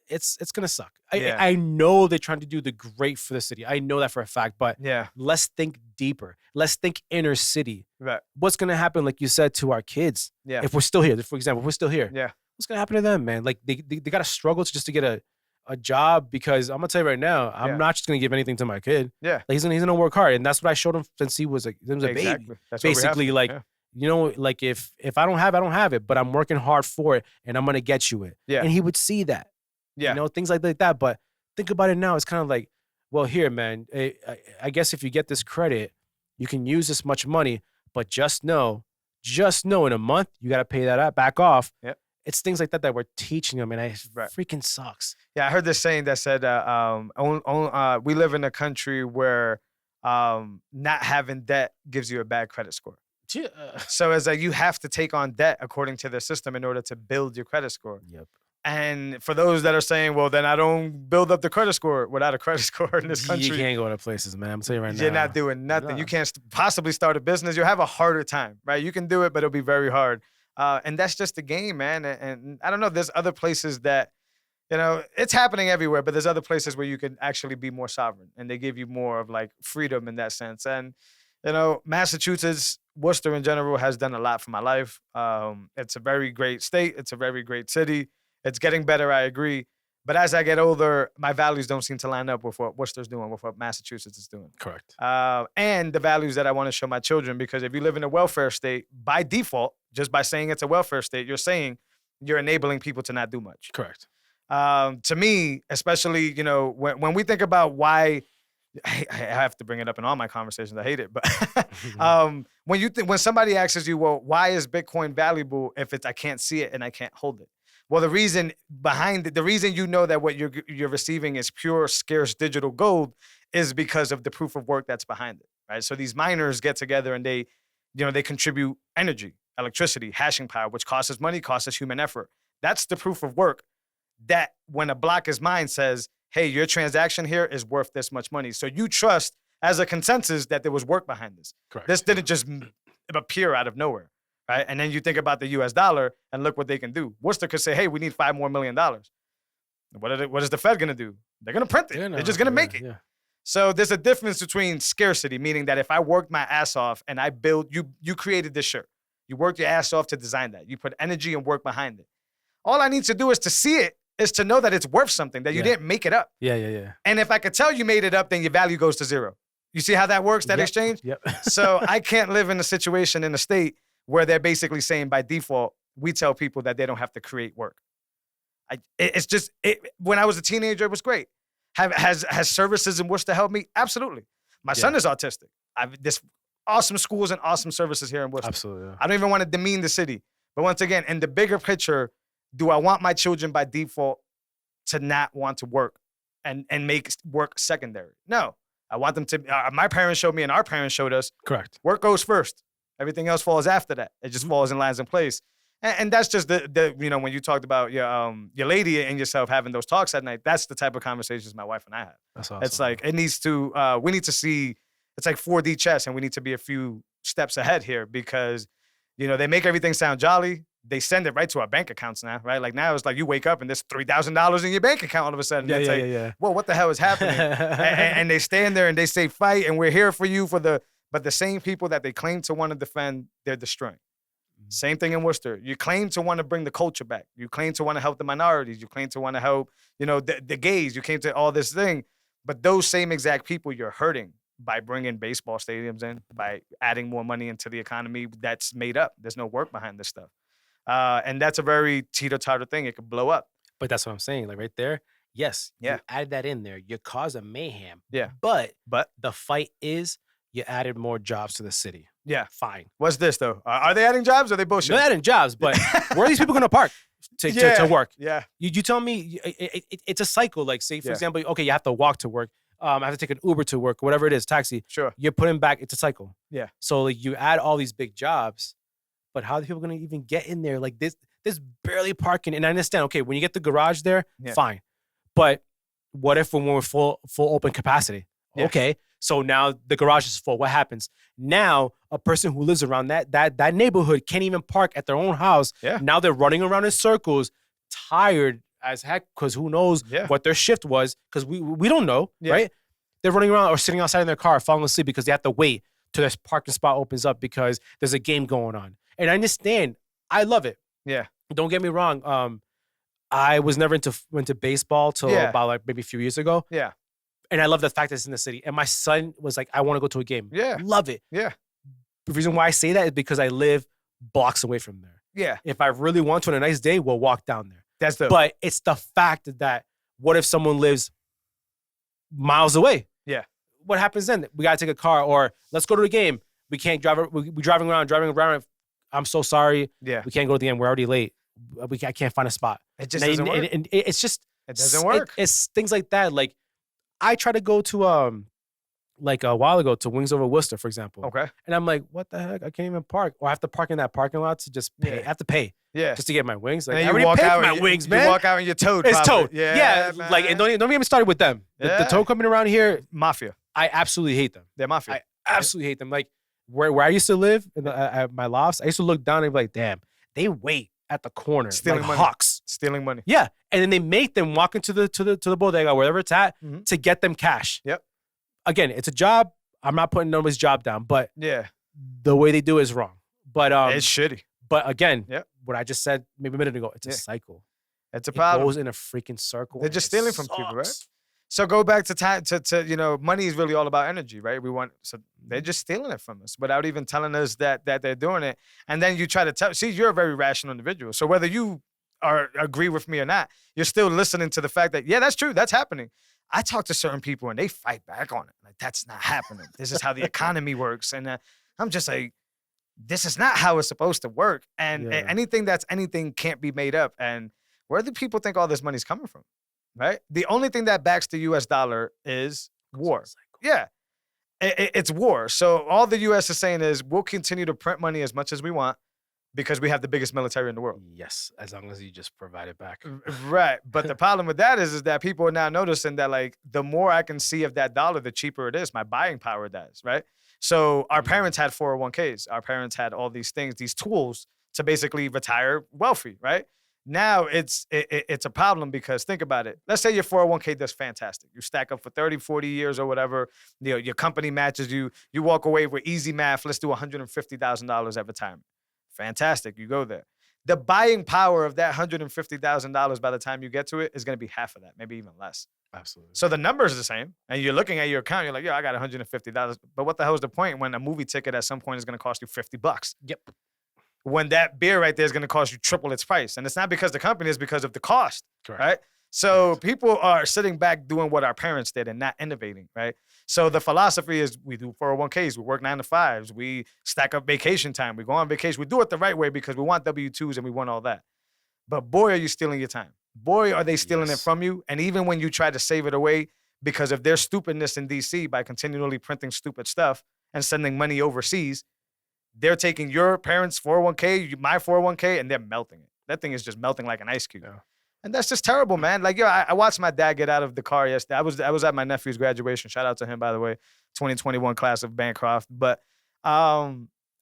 it's going to suck. I know they're trying to do the great for the city. I know that for a fact, but let's think deeper. Let's think inner city. Right. What's going to happen, like you said, to our kids? Yeah. If we're still here, for example, if we're still here. Yeah. What's going to happen to them, man? Like they got to struggle just to get a job, because I'm gonna tell you right now, I'm not just gonna give anything to my kid. Yeah, like he's gonna work hard, and that's what I showed him since he was a baby. That's basically, like you know, like if I don't have it, I don't have it, but I'm working hard for it and I'm going to get you it. Yeah. And he would see that, you know, things like that. But think about it now. It's kind of like, well, here, man, I guess if you get this credit, you can use this much money, but just know in a month, you got to pay that back off. Yep. It's things like that we're teaching them, and it freaking sucks. Yeah, I heard this saying that said, we live in a country where not having debt gives you a bad credit score. So it's like you have to take on debt according to the system in order to build your credit score. Yep. And for those that are saying, well, then I don't build up the credit score without a credit score in this country. You can't go to places, man. I'm telling you right now. You're not doing nothing. No. You can't possibly start a business. You'll have a harder time, right? You can do it, but it'll be very hard. And that's just the game, man. And I don't know, there's other places that, you know, it's happening everywhere, but there's other places where you can actually be more sovereign and they give you more of like freedom in that sense. And, you know, Massachusetts, Worcester in general has done a lot for my life. It's a very great state. It's a very great city. It's getting better, I agree. But as I get older, my values don't seem to line up with what Worcester's doing, with what Massachusetts is doing. Correct. And the values that I want to show my children, because if you live in a welfare state, by default, just by saying it's a welfare state, you're saying you're enabling people to not do much. Correct. To me, especially, you know, when we think about why, I have to bring it up in all my conversations. I hate it, but when somebody asks you, well, why is Bitcoin valuable if I can't see it and I can't hold it? Well, the reason behind it, the reason you know that what you're receiving is pure, scarce digital gold is because of the proof of work that's behind it, right? So these miners get together and they contribute energy, electricity, hashing power, which costs us money, costs us human effort. That's the proof of work that when a block is mined says, hey, your transaction here is worth this much money. So you trust as a consensus that there was work behind this. Correct. This didn't just appear out of nowhere. Right? And then you think about the US dollar and look what they can do. Worcester could say, hey, we need $5 more million. What is the Fed going to do? They're going to print it. Yeah, they're just going to make it. Yeah. So there's a difference between scarcity, meaning that if I worked my ass off and I built, you created this shirt. You worked your ass off to design that. You put energy and work behind it. All I need to do is to see it, is to know that it's worth something, that you didn't make it up. Yeah. And if I could tell you made it up, then your value goes to zero. You see how that works, that exchange? Yep. So I can't live in a situation in a state where they're basically saying by default, we tell people that they don't have to create work. When I was a teenager, it was great. Has services in Worcester helped me? Absolutely. My son is autistic. There's awesome schools and awesome services here in Worcester. Absolutely. Yeah. I don't even want to demean the city. But once again, in the bigger picture, do I want my children by default to not want to work and make work secondary? No. I want them to, my parents showed me and our parents showed us. Correct. Work goes first. Everything else falls after that. It just falls in lines in place. And that's just the when you talked about your lady and yourself having those talks at night, that's the type of conversations my wife and I have. That's awesome. It's like, it needs to, we need to see, it's like 4D chess and we need to be a few steps ahead here because, they make everything sound jolly. They send it right to our bank accounts now, right? Like now it's like you wake up and there's $3,000 in your bank account all of a sudden. Yeah. Whoa, what the hell is happening? and they stand there and they say, fight and we're here for you but the same people that they claim to want to defend, they're destroying. Mm-hmm. Same thing in Worcester. You claim to want to bring the culture back. You claim to want to help the minorities. You claim to want to help, the gays. You came to all this thing. But those same exact people you're hurting by bringing baseball stadiums in, by adding more money into the economy that's made up. There's no work behind this stuff. And that's a very teeter-totter thing. It could blow up. But that's what I'm saying. Like right there, yes, you add that in there. You cause a mayhem. Yeah. But the fight is you added more jobs to the city. Yeah. Fine. What's this, though? Are they adding jobs or are they bullshit? They're adding jobs, but where are these people going to park to work? Yeah. You tell me it's a cycle. Like, say, for example, okay, you have to walk to work. I have to take an Uber to work, whatever it is, taxi. Sure. You're putting back, it's a cycle. Yeah. So, like, you add all these big jobs, but how are the people going to even get in there? Like, there's barely parking. And I understand, okay, when you get the garage there, fine. But what if when we're full open capacity? Yeah. Okay. So now the garage is full. What happens? Now a person who lives around that neighborhood can't even park at their own house. Yeah. Now they're running around in circles, tired as heck, because who knows what their shift was, because we don't know, right? They're running around or sitting outside in their car, falling asleep because they have to wait till this parking spot opens up because there's a game going on. And I understand. I love it. Yeah. Don't get me wrong. I was never into baseball till about like maybe a few years ago. Yeah. And I love the fact that it's in the city. And my son was like, I want to go to a game. Yeah. Love it. Yeah. the reason why I say that is because I live blocks away from there. Yeah. If I really want to on a nice day, we'll walk down there. That's the. But it's the fact that what if someone lives miles away? Yeah. What happens then? We gotta take a car, or let's go to the game. We can't drive. We're driving around. I'm so sorry. Yeah. We can't go to the game. We're already late. I can't find a spot. It just doesn't work. And it's just It doesn't work. It's things like that. Like I try to go to like a while ago to Wings Over Worcester, for example. Okay. And I'm like, what the heck? I can't even park. Or I have to park in that parking lot to just pay. Yeah. I have to pay. Yeah. Just to get my wings. Like, and I already paid for my wings, man. You walk out and you're towed. It's probably. towed. Yeah. Like, and don't get me started with them. The tow company around here, Mafia. I absolutely hate them. They're mafia. I absolutely hate them. Like where I used to live at my lofts, I used to look down and be like, damn, they wait at the corner Stealing like money. hawks. Stealing money. Yeah. And then they make them walk into the bodega, wherever it's at, Mhm. to get them cash. Yep. Again, it's a job. I'm not putting nobody's job down, but Yeah. the way they do it is wrong. But It's shitty. But again, Yep. what I just said maybe a minute ago, it's a Yeah. cycle. It's a It problem. goes in a freaking circle. They're and just it stealing from people, right? sucks. So go back to time to money is really all about energy, right? So they're just stealing it from us without even telling us that they're doing it. And then you try to tell. See, you're a very rational individual. So whether you agree with me or not, you're still listening to the fact that that's true, that's happening. I talk to certain people and they fight back on it. Like that's not happening. This is how the economy works, and I'm just like, this is not how it's supposed to work. And anything that's anything can't be made up. And where do people think all this money's coming from? Right? The only thing that backs the U.S. dollar is war. Yeah. It's war. So all the U.S. is saying is we'll continue to print money as much as we want because we have the biggest military in the world. Yes, as long as you just provide it back. Right. But the problem with that is that people are now noticing that, like, the more I can see of that dollar, the cheaper it is. My buying power does, right? So our parents had 401ks. Our parents had all these things, these tools to basically retire wealthy, right? Now it's a problem because think about it. Let's say your 401k does fantastic. You stack up for 30, 40 years or whatever. Your company matches you. You walk away with easy math. Let's do $150,000 at retirement. Fantastic. You go there. The buying power of that $150,000 by the time you get to it is going to be half of that, maybe even less. Absolutely. So the number's the same. And you're looking at your account. You're like, I got $150. But what the hell is the point when a movie ticket at some point is going to cost you $50? Yep. When that beer right there is going to cost you triple its price. And it's not because the company, it's because of the cost. Correct. Right? So people are sitting back doing what our parents did and not innovating, right? So the philosophy is we do 401ks, we work 9 to 5s, we stack up vacation time, we go on vacation. We do it the right way because we want W-2s and we want all that. But boy, are you stealing your time. Boy, are they stealing it from you. And even when you try to save it away because of their stupidness in DC by continually printing stupid stuff and sending money overseas, they're taking your parents' 401k, my 401k, and they're melting it. That thing is just melting like an ice cube. Yeah. And that's just terrible, man. Like, I watched my dad get out of the car yesterday. I was at my nephew's graduation. Shout out to him, by the way, 2021 class of Bancroft. But I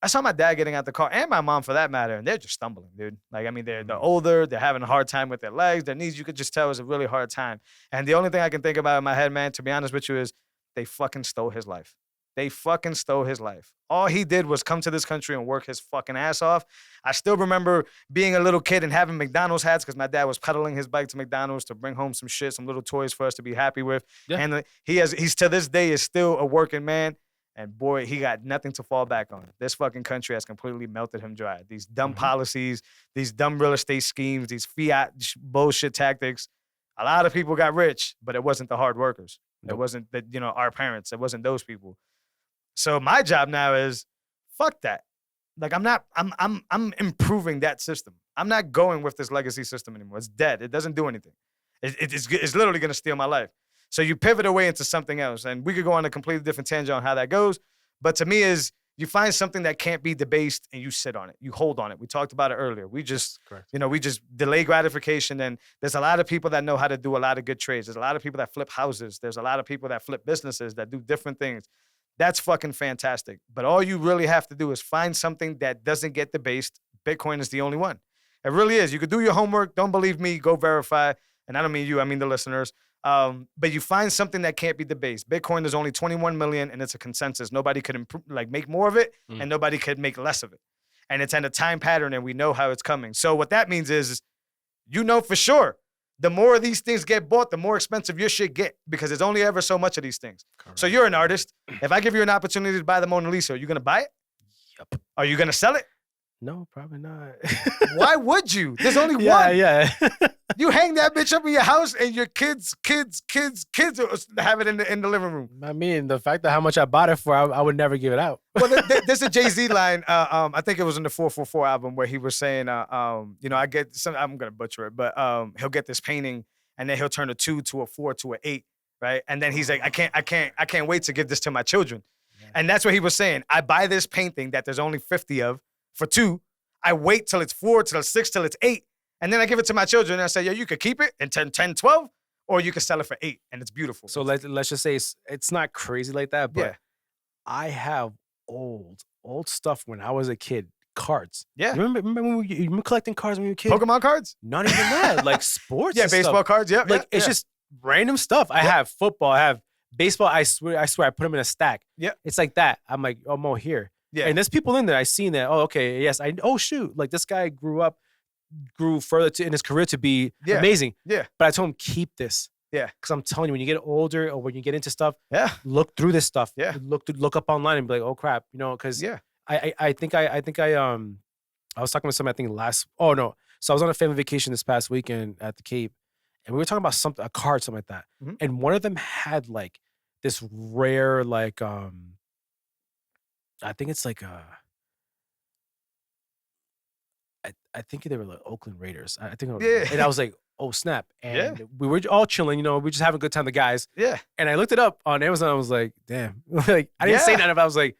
saw my dad getting out the car, and my mom for that matter, and they're just stumbling, dude. Like, I mean, they're older. They're having a hard time with their legs. Their knees, you could just tell, is a really hard time. And the only thing I can think about in my head, man, to be honest with you, is they fucking stole his life. They fucking stole his life. All he did was come to this country and work his fucking ass off. I still remember being a little kid and having McDonald's hats because my dad was pedaling his bike to McDonald's to bring home some shit, some little toys for us to be happy with. Yeah. And he's to this day is still a working man. And boy, he got nothing to fall back on. This fucking country has completely melted him dry. These dumb policies, these dumb real estate schemes, these fiat bullshit tactics. A lot of people got rich, but it wasn't the hard workers. Nope. It wasn't our parents. It wasn't those people. So my job now is fuck that. Like I'm improving that system. I'm not going with this legacy system anymore. It's dead. It doesn't do anything. It's literally going to steal my life. So you pivot away into something else. And we could go on a completely different tangent on how that goes. But to me is you find something that can't be debased and you sit on it. You hold on it. We talked about it earlier. We just, we just delay gratification. And there's a lot of people that know how to do a lot of good trades. There's a lot of people that flip houses. There's a lot of people that flip businesses that do different things. That's fucking fantastic. But all you really have to do is find something that doesn't get debased. Bitcoin is the only one. It really is. You could do your homework. Don't believe me. Go verify. And I don't mean you. I mean the listeners. But you find something that can't be debased. Bitcoin is only 21 million and it's a consensus. Nobody could make more of it and nobody could make less of it. And it's in a time pattern and we know how it's coming. So what that means is for sure, the more of these things get bought, the more expensive your shit get because there's only ever so much of these things. Correct. So you're an artist. If I give you an opportunity to buy the Mona Lisa, are you going to buy it? Yep. Are you gonna sell it? No, probably not. Why would you? There's only one. Yeah. You hang that bitch up in your house, and your kids have it in the living room. I mean, the fact that how much I bought it for, I would never give it out. Well, there's a Jay-Z line. I think it was in the 444 album where he was saying, I get some. I'm gonna butcher it, but he'll get this painting, and then he'll turn a 2 to a 4 to an 8, right? And then he's like, I can't wait to give this to my children. Yeah. And that's what he was saying. I buy this painting that there's only 50 of for 2. I wait till it's 4, till it's 6, till it's 8. And then I give it to my children and I say, yo, you could keep it and 10, 12, or you could sell it for 8. And it's beautiful. So let's just say it's not crazy like that, but I have old stuff when I was a kid. Cards. Yeah. Remember when you were collecting cards when you were a kid? Pokemon cards? Not even that. Like sports. Yeah, baseball stuff. Cards. Yeah. Like it's just random stuff. I have football. I have baseball. I swear I put them in a stack. Yeah. It's like that. I'm like, oh, Mo, here. Yeah. And there's people in there. I seen that. Oh, okay. Yes. Shoot. Like this guy grew further in his career to be amazing. Yeah. But I told him, keep this. Yeah. Because I'm telling you, when you get older or when you get into stuff, look through this stuff. Yeah. Look up online and be like, oh crap, because I think I was talking with somebody, So I was on a family vacation this past weekend at the Cape, and we were talking about a card, something like that. Mm-hmm. And one of them had like this rare, like I think it's like I think they were like Oakland Raiders. I think and I was like, oh snap. And we were all chilling, we were just having a good time, the guys. Yeah. And I looked it up on Amazon. I was like, damn. Like I didn't say nothing, but I was like,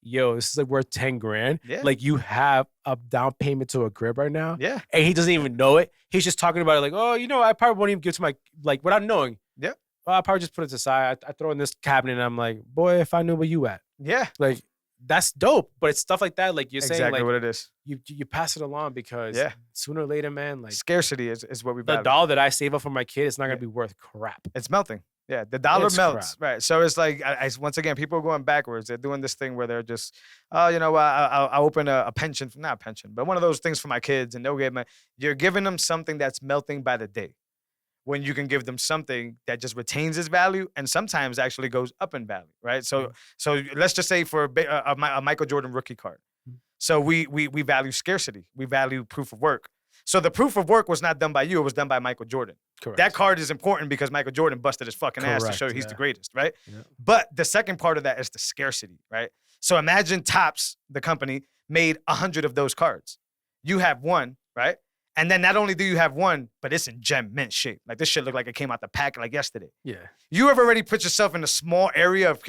yo, this is like worth 10 grand. Yeah. Like you have a down payment to a crib right now. Yeah. And he doesn't even know it. He's just talking about it like, oh, I probably won't even give it to my, like without knowing. Yeah. Well, I'll probably just put it aside. I throw it in this cabinet and I'm like, boy, if I knew where you at. Yeah. Like that's dope. But it's stuff like that. Like you're saying, like what it is. You pass it along because sooner or later, man, like scarcity is what we value. The dollar that I save up for my kid, it's not gonna be worth crap. It's melting. Yeah, the dollar melts, right? So it's like, once again, people are going backwards. They're doing this thing where they're just, I'll open a pension, not a pension, but one of those things for my kids, and they'll get you're giving them something that's melting by the day, when you can give them something that just retains its value and sometimes actually goes up in value, right? So let's just say for a Michael Jordan rookie card. So we value scarcity. We value proof of work. So the proof of work was not done by you. It was done by Michael Jordan. Correct. That card is important because Michael Jordan busted his fucking ass to show he's the greatest, right? Yeah. But the second part of that is the scarcity, right? So imagine Topps, the company, made 100 of those cards. You have one, right? And then not only do you have one, but it's in gem mint shape. Like this shit looked like it came out the pack like yesterday. Yeah. You have already put yourself in a small area of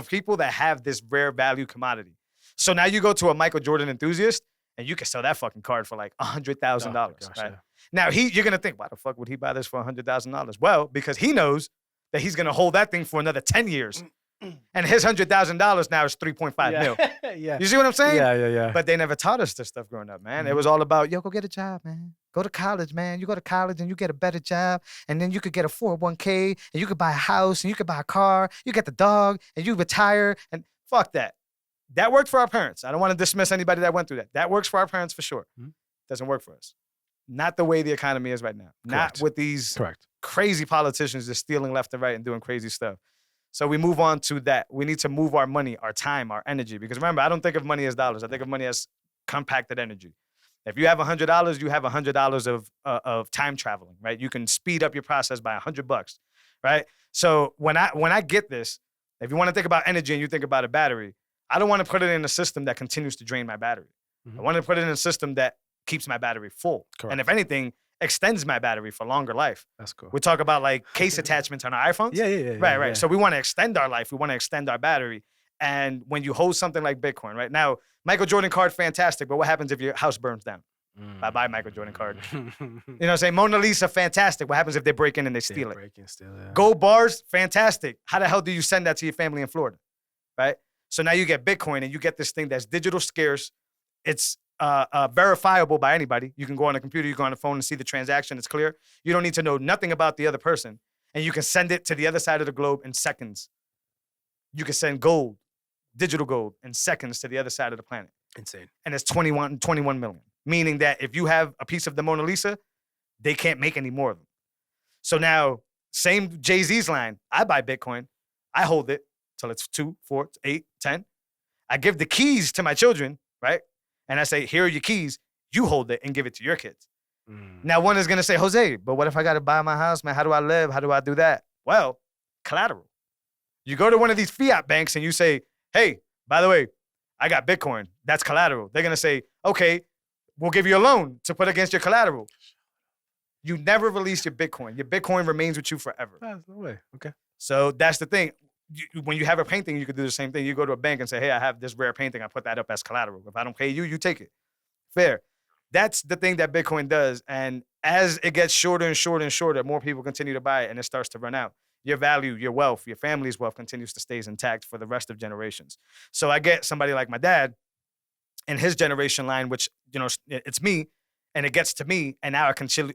people that have this rare value commodity. So now you go to a Michael Jordan enthusiast, and you can sell that fucking card for like $100,000, right? Yeah. Now you're gonna think, why the fuck would he buy this for $100,000? Well, because he knows that he's gonna hold that thing for another 10 years, and his $100,000 now is 3.5 mil. Yeah. You see what I'm saying? Yeah. But they never taught us this stuff growing up, man. Mm-hmm. It was all about, go get a job, man. Go to college, man. You go to college and you get a better job, and then you could get a 401k, and you could buy a house, and you could buy a car. You get the dog, and you retire, and fuck that. That worked for our parents. I don't want to dismiss anybody that went through that. That works for our parents for sure. Mm-hmm. Doesn't work for us. Not the way the economy is right now. Correct. Not with these crazy politicians just stealing left and right and doing crazy stuff. So we move on to that. We need to move our money, our time, our energy. Because remember, I don't think of money as dollars. I think of money as compacted energy. If you have $100, you have $100 of time traveling, right? You can speed up your process by $100, right? So when I get this, if you want to think about energy and you think about a battery, I don't want to put it in a system that continues to drain my battery. Mm-hmm. I want to put it in a system that keeps my battery full. Correct. And if anything, extends my battery for longer life. That's cool. We talk about like case attachments on our iPhones. Yeah. Right. Yeah. So we want to extend our life. We want to extend our battery. And when you hold something like Bitcoin, right now, Michael Jordan card, fantastic. But what happens if your house burns down? Bye-bye, Michael Jordan card. You know what I'm saying? Mona Lisa, fantastic. What happens if they break in and they steal it? Gold bars, fantastic. How the hell do you send that to your family in Florida? Right? So now you get Bitcoin and you get this thing that's digital scarce. It's verifiable by anybody. You can go on a computer, you go on a phone and see the transaction. It's clear. You don't need to know nothing about the other person. And you can send it to the other side of the globe in seconds. You can send gold, digital gold, in seconds to the other side of the planet. Insane. And it's 21 million. Meaning that if you have a piece of the Mona Lisa, they can't make any more of them. So now, same Jay-Z's line. I buy Bitcoin. I hold it till it's 2, 4, 8, 10. I give the keys to my children. right? And I say, here are your keys. You hold it and give it to your kids. Now, one is going to say, Jose, but what if I got to buy my house, man? How do I live? How do I do that? Well, collateral. You go to one of these fiat banks and you say, hey, by the way, I got Bitcoin. That's collateral. They're going to say, okay, we'll give you a loan to put against your collateral. You never release your Bitcoin. Your Bitcoin remains with you forever. No way. Okay. So that's the thing. When you have a painting, you could do the same thing. You go to a bank and say, hey, I have this rare painting. I put that up as collateral. If I don't pay you, you take it. Fair. That's the thing that Bitcoin does. And as it gets shorter and shorter and shorter, more people continue to buy it and it starts to run out. Your value, your wealth, your family's wealth continues to stay intact for the rest of generations. So I get somebody like my dad in his generation line, which, it's me, and it gets to me, and now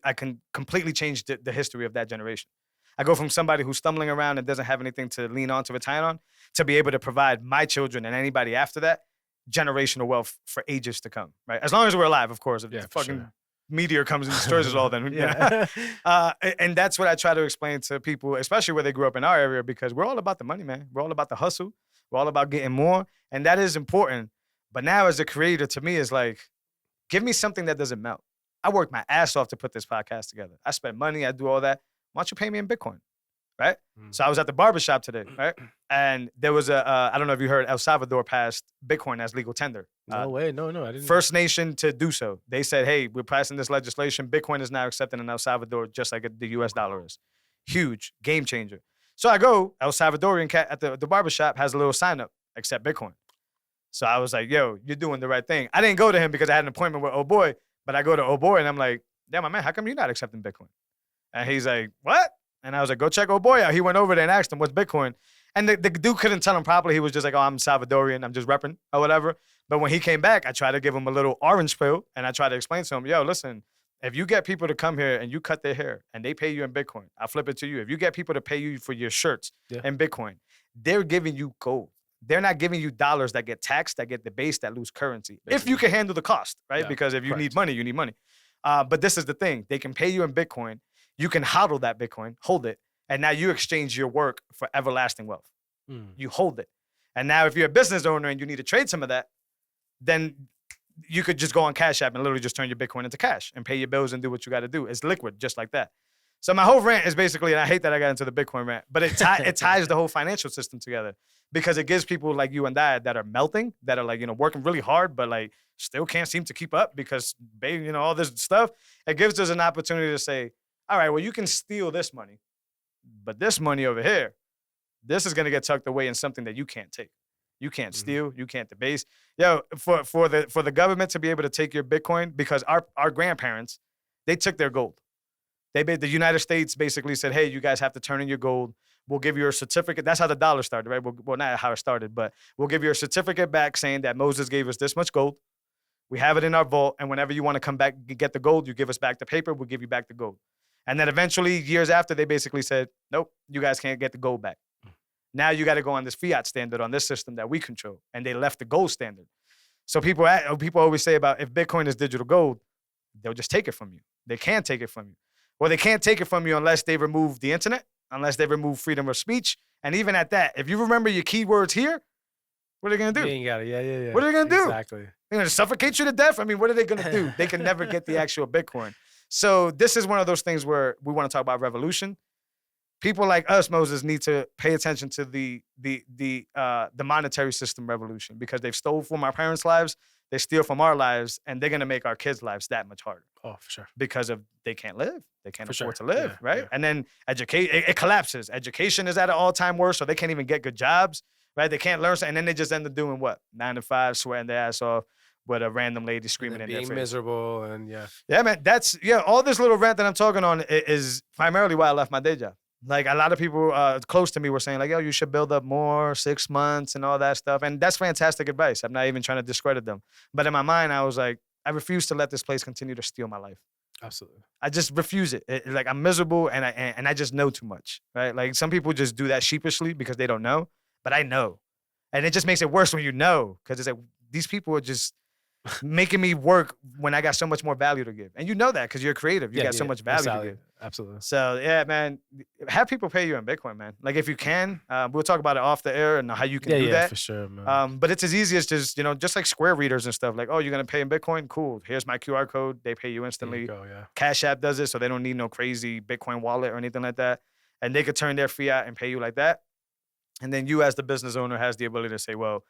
I can completely change the history of that generation. I go from somebody who's stumbling around and doesn't have anything to lean on, to retire on, to be able to provide my children and anybody after that generational wealth for ages to come, right? As long as we're alive, of course. If the fucking meteor comes and destroys us all, then, and that's what I try to explain to people, especially where they grew up in our area, because we're all about the money, man. We're all about the hustle. We're all about getting more, and that is important. But now as a creator, to me, is like, give me something that doesn't melt. I worked my ass off to put this podcast together. I spent money. I do all that. Why don't you pay me in Bitcoin, right? So I was at the barbershop today, right? And there was I don't know if you heard, El Salvador passed Bitcoin as legal tender. No way. No, I didn't. First nation to do so. They said, hey, we're passing this legislation. Bitcoin is now accepted in El Salvador just like the US dollar is. Huge, game changer. So I go, El Salvadorian cat at the barbershop has a little sign up, accept Bitcoin. So I was like, yo, you're doing the right thing. I didn't go to him because I had an appointment with Oh Boy, but I go to Oh Boy and I'm like, damn, my man, how come you're not accepting Bitcoin? And he's like, what? And I was like, go check Oh Boy out. He went over there and asked him, what's Bitcoin? And the dude couldn't tell him properly. He was just like, oh, I'm Salvadorian. I'm just repping or whatever. But when he came back, I tried to give him a little orange pill and I tried to explain to him, yo, listen, if you get people to come here and you cut their hair and they pay you in Bitcoin, I'll flip it to you. If you get people to pay you for your shirts in Bitcoin, they're giving you gold. They're not giving you dollars that get taxed, that get debased, that lose currency. Basically. If you can handle the cost, right? Yeah, because if you need money, you need money. But this is the thing. They can pay you in Bitcoin. You can hodl that Bitcoin, hold it, and now you exchange your work for everlasting wealth. You hold it. And now if you're a business owner and you need to trade some of that, then you could just go on Cashapp and literally just turn your Bitcoin into cash and pay your bills and do what you got to do. It's liquid, just like that. So my whole rant is basically, and I hate that I got into the Bitcoin rant, but it ties the whole financial system together because it gives people like you and I that are melting, that are like, working really hard, but like still can't seem to keep up because, all this stuff. It gives us an opportunity to say, all right, well, you can steal this money, but this money over here, this is going to get tucked away in something that you can't take. You can't steal. You can't debase. For the government to be able to take your Bitcoin, because our grandparents, they took their gold. The United States basically said, hey, you guys have to turn in your gold. We'll give you a certificate. That's how the dollar started, right? Well, not how it started, but we'll give you a certificate back saying that Moses gave us this much gold. We have it in our vault, and whenever you want to come back and get the gold, you give us back the paper, we'll give you back the gold. And then eventually, years after, they basically said, nope, you guys can't get the gold back. Now you got to go on this fiat standard, on this system that we control. And they left the gold standard. So people always say about if Bitcoin is digital gold, they'll just take it from you. They can't take it from you. Well, they can't take it from you unless they remove the internet, unless they remove freedom of speech. And even at that, if you remember your keywords here, what are they going to do? You ain't got it. Yeah. What are they going to do? Exactly. They're going to suffocate you to death? I mean, what are they going to do? They can never get the actual Bitcoin. So this is one of those things where we want to talk about revolution. People like us, Moses, need to pay attention to the monetary system revolution because they've stole from our parents' lives, they steal from our lives, and they're gonna make our kids' lives that much harder. Oh, for sure. Because they can't live, they can't afford to live, right? Yeah. And then it collapses. Education is at an all-time worst, so they can't even get good jobs, right? They can't learn, and then they just end up doing what? 9 to 5, sweating their ass off with a random lady screaming in their face. Being miserable and yeah, man. All this little rant that I'm talking on is primarily why I left my day job. Like a lot of people close to me were saying like, yo, you should build up more, 6 months and all that stuff. And that's fantastic advice. I'm not even trying to discredit them. But in my mind, I was like, I refuse to let this place continue to steal my life. Absolutely. I just refuse it. Like I'm miserable and I just know too much, right? Like some people just do that sheepishly because they don't know, but I know. And it just makes it worse when you know, because it's like these people are just, making me work when I got so much more value to give. And you know that because you're creative. You got so much value to give. Absolutely. So yeah, man, have people pay you in Bitcoin, man. Like if you can, we'll talk about it off the air and how you can do that. Yeah, for sure, man. But it's as easy as just, just like Square readers and stuff. Like, oh, you're going to pay in Bitcoin? Cool. Here's my QR code. They pay you instantly. There you go, yeah. Cashapp does it, so they don't need no crazy Bitcoin wallet or anything like that. And they could turn their fiat and pay you like that. And then you as the business owner has the ability to say, well,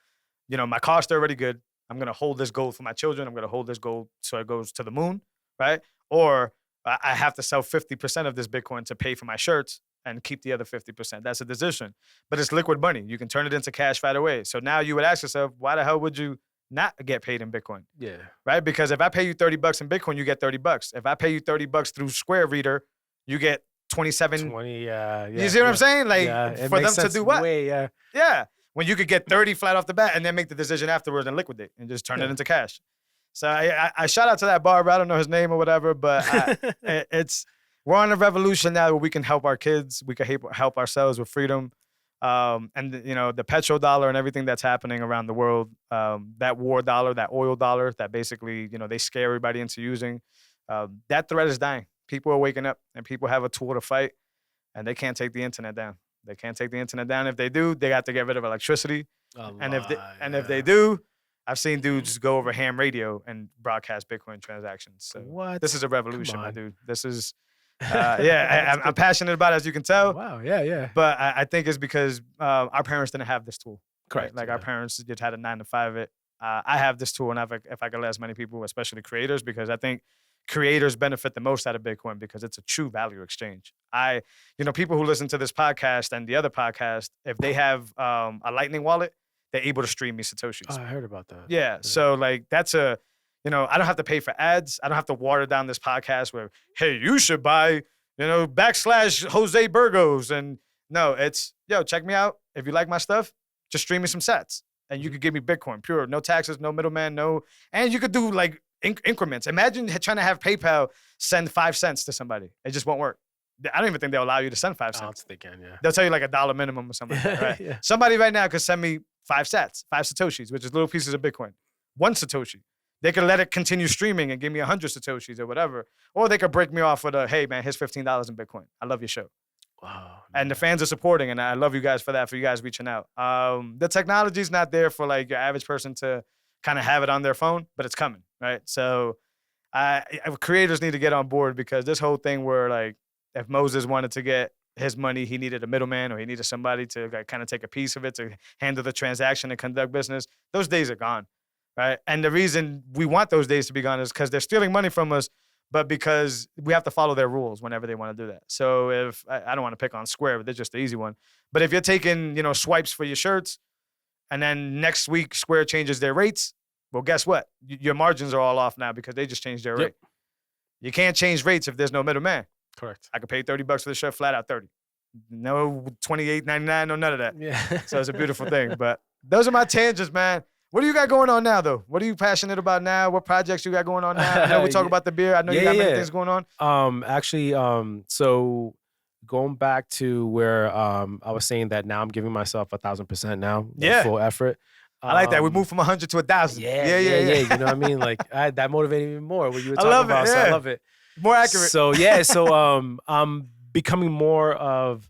my costs are already good. I'm going to hold this gold for my children. I'm going to hold this gold so it goes to the moon, right? Or I have to sell 50% of this Bitcoin to pay for my shirts and keep the other 50%. That's a decision. But it's liquid money. You can turn it into cash right away. So now you would ask yourself, why the hell would you not get paid in Bitcoin? Yeah. Right? Because if I pay you $30 in Bitcoin, you get $30. If I pay you $30 through Square Reader, you get 27. 20, you see what I'm saying? Like for them to do what? Yeah. When you could get 30 flat off the bat and then make the decision afterwards and liquidate and just turn it into cash. So I shout out to that barber. I don't know his name or whatever, but we're on a revolution now where we can help our kids. We can help ourselves with freedom. And the petrodollar and everything that's happening around the world, that war dollar, that oil dollar that basically, they scare everybody into using, that threat is dying. People are waking up and people have a tool to fight and they can't take the internet down. They can't take the internet down. If they do, they got to get rid of electricity. If they do, I've seen dudes go over ham radio and broadcast Bitcoin transactions. So what? This is a revolution, my dude. This is, I'm passionate about it, as you can tell. Wow, yeah. But I think it's because our parents didn't have this tool. Correct. Right? Like our parents just had a 9-to-5 it. I have this tool, and if I could let as many people, especially creators, because I think creators benefit the most out of Bitcoin because it's a true value exchange. People who listen to this podcast and the other podcast, if they have a Lightning wallet, they're able to stream me Satoshis. Oh, I heard about that. Yeah. So like that's I don't have to pay for ads. I don't have to water down this podcast where, hey, you should buy, /Jose Burgos. And no, it's, check me out. If you like my stuff, just stream me some sats. And you could give me Bitcoin, pure, no taxes, no middleman, and you could do like increments. Imagine trying to have PayPal send 5 cents to somebody. It just won't work. I don't even think they'll allow you to send 5 cents. I don't think they can, yeah. They'll tell you like $1 minimum or something like that, right? Yeah. Somebody right now could send me 5 sats, 5 Satoshis, which is little pieces of Bitcoin. 1 Satoshi. They could let it continue streaming and give me 100 Satoshis or whatever. Or they could break me off with hey man, here's $15 in Bitcoin. I love your show. Wow. And the fans are supporting, and I love you guys for that, for you guys reaching out. The technology's not there for like your average person to kind of have it on their phone, but it's coming, right? So creators need to get on board because this whole thing where like if Moses wanted to get his money, he needed a middleman or he needed somebody to kind of take a piece of it to handle the transaction and conduct business. Those days are gone, right? And the reason we want those days to be gone is because they're stealing money from us, but because we have to follow their rules whenever they want to do that. So if I don't want to pick on Square, but they're just the easy one. But if you're taking, swipes for your shirts and then next week Square changes their rates, well, guess what? Your margins are all off now because they just changed their rate. You can't change rates if there's no middleman. Correct. I could pay $30 for the shirt, flat out 30. No $28.99, no none of that. Yeah. So it's a beautiful thing. But those are my tangents, man. What do you got going on now, though? What are you passionate about now? What projects you got going on now? I know we talk about the beer. I know you got many things going on. Actually, so going back to where I was saying that now I'm giving myself 1,000% now. Full effort. I like that. We moved from 100 to 1,000. Yeah. You know what I mean? Like that motivated me more. What you were talking about. So I love it. More accurate. So I'm becoming more of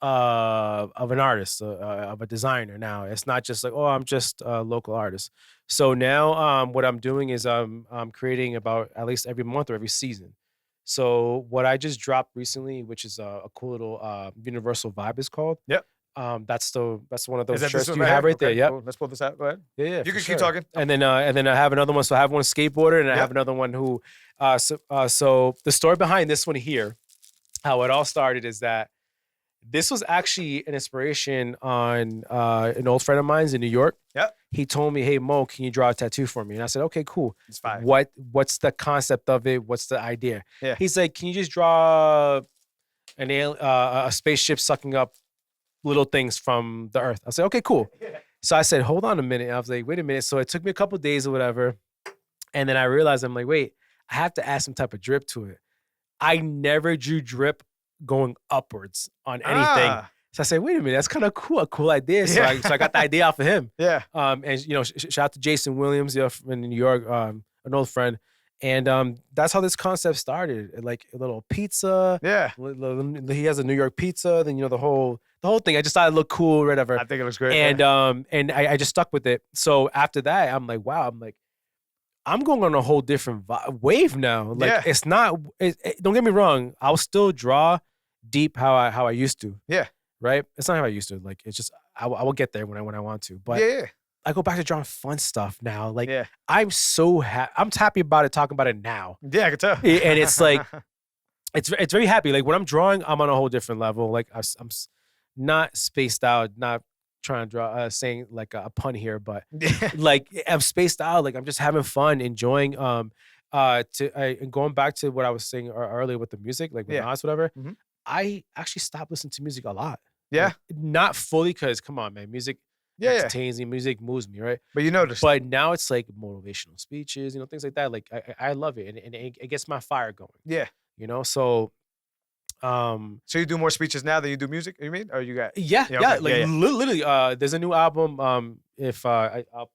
an artist, of a designer now. It's not just like, I'm just a local artist. So now what I'm doing is I'm creating about at least every month or every season. So what I just dropped recently, which is a cool little Universal Vibe is called. Yep. That's one of those shirts you have right there. Yep. Cool. Let's pull this out. Go ahead. Yeah. You can keep talking. And then I have another one. So I have one skateboarder, and I have another one who. So the story behind this one here, how it all started is that this was actually an inspiration on an old friend of mine's in New York. Yep. He told me, "Hey Mo, can you draw a tattoo for me?" And I said, "Okay, cool. It's fine. What's the concept of it? What's the idea?" Yeah. He's like, "Can you just draw a spaceship sucking up little things from the earth?" I said, "Okay, cool." Yeah. So I said, "Hold on a minute." I was like, "Wait a minute." So it took me a couple of days or whatever, and then I realized I'm like, "Wait, I have to add some type of drip to it." I never drew drip going upwards on anything. So I said, wait a minute, that's kind of cool, a cool idea. So, Yeah. I got the idea off of him. Yeah. And you know, shout out to Jason Williams, you know, from New York, an old friend. And that's how this concept started. Like a little pizza. Yeah. He has a New York pizza. Then, you know, the whole thing. I just thought it looked cool, or whatever. I think it looks great. And I just stuck with it. So after that, I'm like, wow. I'm going on a whole different wave now. Like it's not. Don't get me wrong. I'll still draw deep how I used to. Yeah. Right. It's not how I used to. Like it's just I will get there when I want to. But yeah. I go back to drawing fun stuff now. Like I'm so happy. I'm happy about it. Talking about it now. Yeah, I can tell. And it's like it's very happy. Like when I'm drawing, I'm on a whole different level. Like I'm not spaced out. Not trying to draw saying like a pun here, but like I'm spaced out. Like I'm just having fun, enjoying. And going back to what I was saying earlier with the music, like with Nas, whatever. Mm-hmm. I actually stopped listening to music a lot. Yeah, like, not fully because come on, man, music entertains me, music moves me, right? But you notice. But now it's like motivational speeches, you know, things like that. Like I love it, and it gets my fire going. Yeah, you know, so. So you do more speeches now than you do music? You mean, or you got? Literally. There's a new album. If I'll,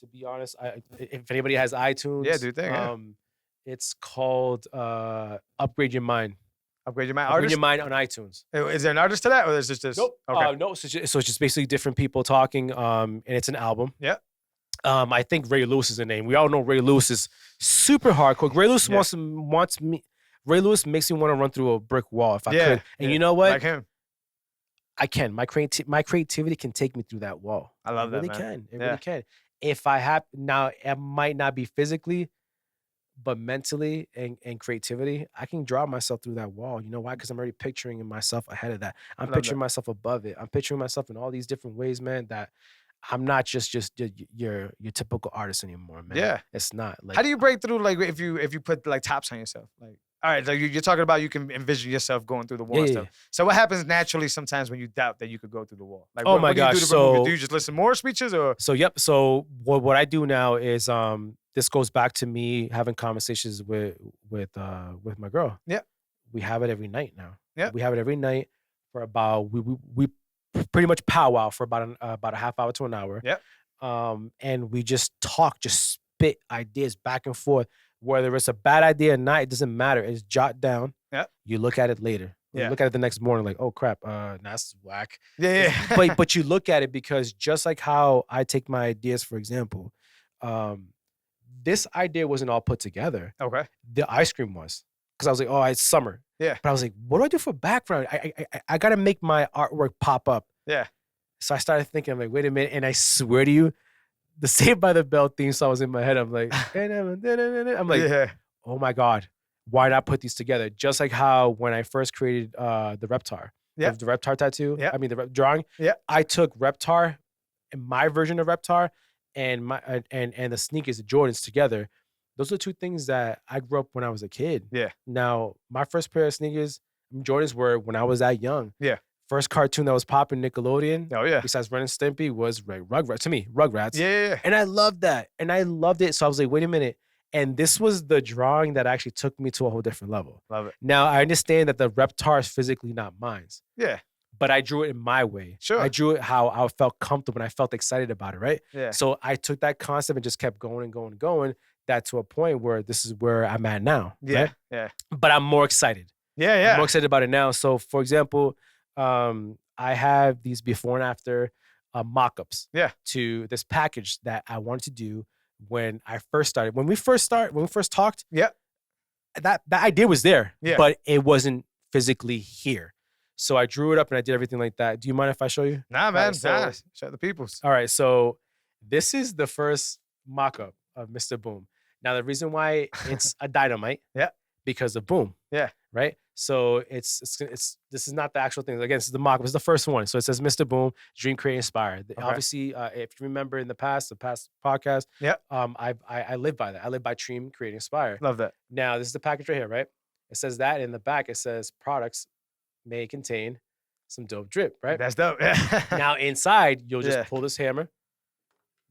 to be honest, if anybody has iTunes, do you think? It's called Upgrade Your Mind. Upgrade Your Mind. Upgrade Your Mind on iTunes. Is there an artist to that, or is this just? Nope. Okay. No. So it's just basically different people talking. And it's an album. Yeah. I think Ray Lewis is the name. We all know Ray Lewis is super hardcore. Ray Lewis wants me. Ray Lewis makes me want to run through a brick wall if I could. And you know what? Like him. I can. My creativity can take me through that wall. I love that, really man. can. It really can. If I have now, it might not be physically, but mentally and creativity, I can draw myself through that wall. You know why? Because I'm already picturing myself ahead of that. I'm picturing myself above it. I'm picturing myself in all these different ways, man, that I'm not just your typical artist anymore, man. Yeah. It's not. Like, how do you break through, like, if you put like tops on yourself? Like, all right, like you're talking about you can envision yourself going through the wall and stuff. So what happens naturally sometimes when you doubt that you could go through the wall? Like, oh my gosh. Do you just listen more speeches or? So what I do now is this goes back to me having conversations with my girl. Yeah. We have it every night now. Yeah. We have it every night for about we pretty much powwow for about a half hour to an hour. Yeah. And we just talk, just spit ideas back and forth. Whether it's a bad idea or not, it doesn't matter. It's jot down. Yeah. You look at it later. You look at it the next morning, like, oh crap, that's whack. Yeah. But you look at it because just like how I take my ideas, for example, this idea wasn't all put together. Okay. The ice cream was. Because I was like, oh, it's summer. Yeah. But I was like, what do I do for background? I gotta make my artwork pop up. Yeah. So I started thinking, I'm like, wait a minute, and I swear to you, the Saved by the Bell theme song was in my head. I'm like, oh my God, why not put these together? Just like how when I first created the Reptar, the Reptar tattoo, the drawing, I took Reptar and my version of Reptar and the sneakers, the Jordans together. Those are two things that I grew up when I was a kid. Yeah. Now, my first pair of sneakers, Jordans, were when I was that young. Yeah. First cartoon that was popping Nickelodeon. Oh yeah. Besides Ren and Stimpy was Rugrats. To me, Rugrats. Yeah. And I loved that. And I loved it. So I was like, wait a minute. And this was the drawing that actually took me to a whole different level. Love it. Now I understand that the Reptar is physically not mine. Yeah. But I drew it in my way. Sure. I drew it how I felt comfortable and I felt excited about it, right? Yeah. So I took that concept and just kept going and going and going. That to a point where this is where I'm at now. Yeah. Right? Yeah. But I'm more excited. Yeah. I'm more excited about it now. So for example, I have these before and after mock-ups to this package that I wanted to do when I first started. When we first talked, that idea was there, but it wasn't physically here. So I drew it up and I did everything like that. Do you mind if I show you? Nah, man. Show the peoples. All right. So this is the first mock-up of Mr. Boom. Now, the reason why it's a dynamite, because of Boom. Yeah. Right? So it's this is not the actual thing. Again, this is the mock-up. It's the first one. So it says Mr. Boom, Dream, Create, Inspire. Okay. Obviously, if you remember in the past podcast, I live by that. I live by Dream, Create, Inspire. Love that. Now, this is the package right here, right? It says that. In the back, it says products may contain some dope drip, right? That's dope. Now, inside, you'll just pull this hammer,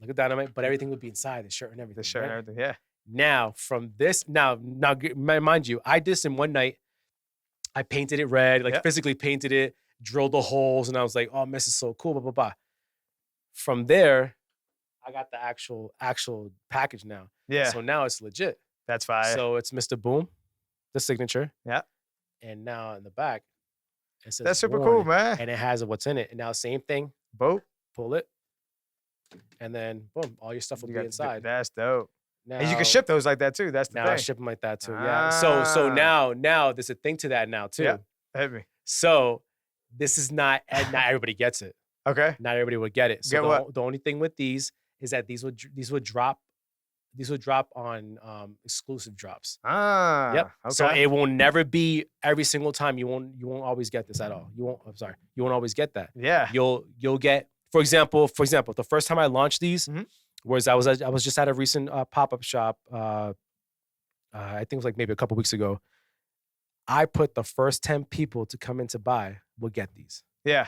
look at dynamite, but everything would be inside, the shirt and everything. The shirt and everything, yeah. Now, from this, now, mind you, I did this in one night. I painted it red, physically painted it, drilled the holes, and I was like, oh, man, this is so cool, blah, blah, blah. From there, I got the actual package now. Yeah. So now it's legit. That's fire. So it's Mr. Boom, the signature. Yeah. And now in the back, it says that's super Warren, cool, man. And it has what's in it. And now same thing. Boom. Pull it. And then boom, all your stuff will be inside. That's dope. Now, and you can ship those like that too. That's the thing. Now I ship them like that too. Yeah. So now there's a thing to that now too. Yeah. Hit me. So this is not everybody gets it. Okay. Not everybody would get it. So Get the only thing with these is that these would drop on exclusive drops. Ah. Yep. Okay. So it will never be every single time. You won't always get this at all. You won't always get that. Yeah. You'll get, for example, the first time I launched these was I was just at a recent pop-up shop. I think it was like maybe a couple weeks ago. I put the first 10 people to come in to buy will get these. Yeah.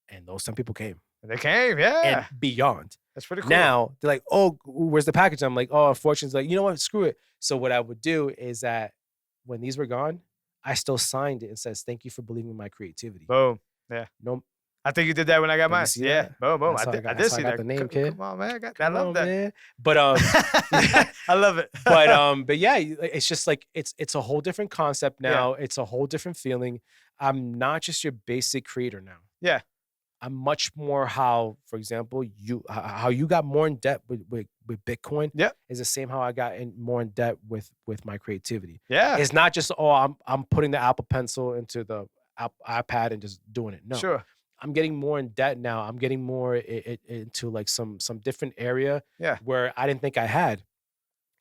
And those 10 people came. They came, yeah. And beyond. That's pretty cool. Now, they're like, oh, where's the package? I'm like, oh, unfortunately, like, you know what? Screw it. So what I would do is that when these were gone, I still signed it and says, thank you for believing in my creativity. Boom. Yeah. No. I think you did that when I got mine. Yeah. That? Boom, boom. I did see got that. the name, kid. Come on, man. I love that. Man. But I love it. but yeah, it's just like it's a whole different concept now. Yeah. It's a whole different feeling. I'm not just your basic creator now. Yeah. I'm much more how, for example, how you got more in debt with Bitcoin. Yeah, is the same how I got more in debt with my creativity. Yeah, it's not just I'm putting the Apple Pencil into the iPad and just doing it. No, sure. I'm getting more in debt now. I'm getting more into like some different area. Yeah, where I didn't think I had.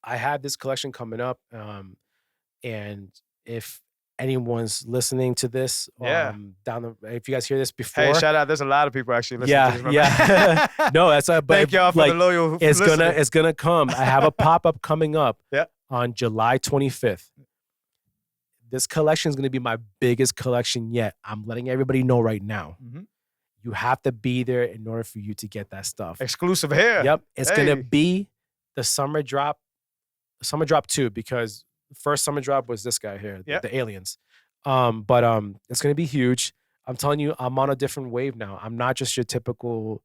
I have this collection coming up, and if anyone's listening to this, if you guys hear this before, hey, shout out! There's a lot of people actually listening to this. Yeah. No, that's but thank y'all for the loyal. It's gonna come. I have a pop-up coming up. Yeah. On July 25th. This collection is gonna be my biggest collection yet. I'm letting everybody know right now. Mm-hmm. You have to be there in order for you to get that stuff. Exclusive here. Yep. It's gonna be the summer drop 2, because the first summer drop was this guy here, the aliens. But it's gonna be huge. I'm telling you, I'm on a different wave now. I'm not just your typical.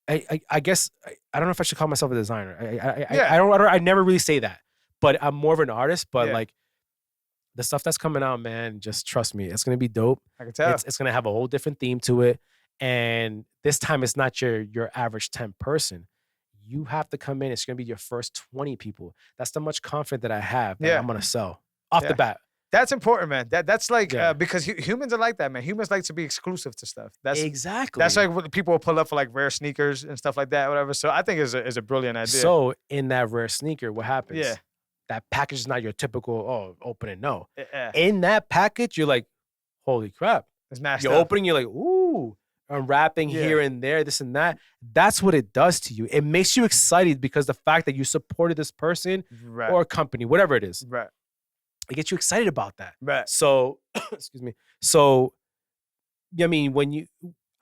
I guess I don't know if I should call myself a designer. I never really say that, but I'm more of an artist. But like the stuff that's coming out, man, just trust me, it's gonna be dope. I can tell. It's gonna have a whole different theme to it, and this time it's not your average 10 person. You have to come in. It's going to be your first 20 people. That's the much confidence that I have that I'm going to sell off the bat. That's important, man. That's like, because humans are like that, man. Humans like to be exclusive to stuff. That's exactly. That's like what people will pull up for, like rare sneakers and stuff like that, whatever. So I think is a brilliant idea. So in that rare sneaker, what happens? Yeah. That package is not your typical, open it, no. In that package, you're like, holy crap. It's mashed You're opening, you're like, ooh. Unwrapping here and there, this and that. That's what it does to you. It makes you excited because the fact that you supported this person or company, whatever it is. Right. It gets you excited about that. Right. So, excuse me. So, I mean,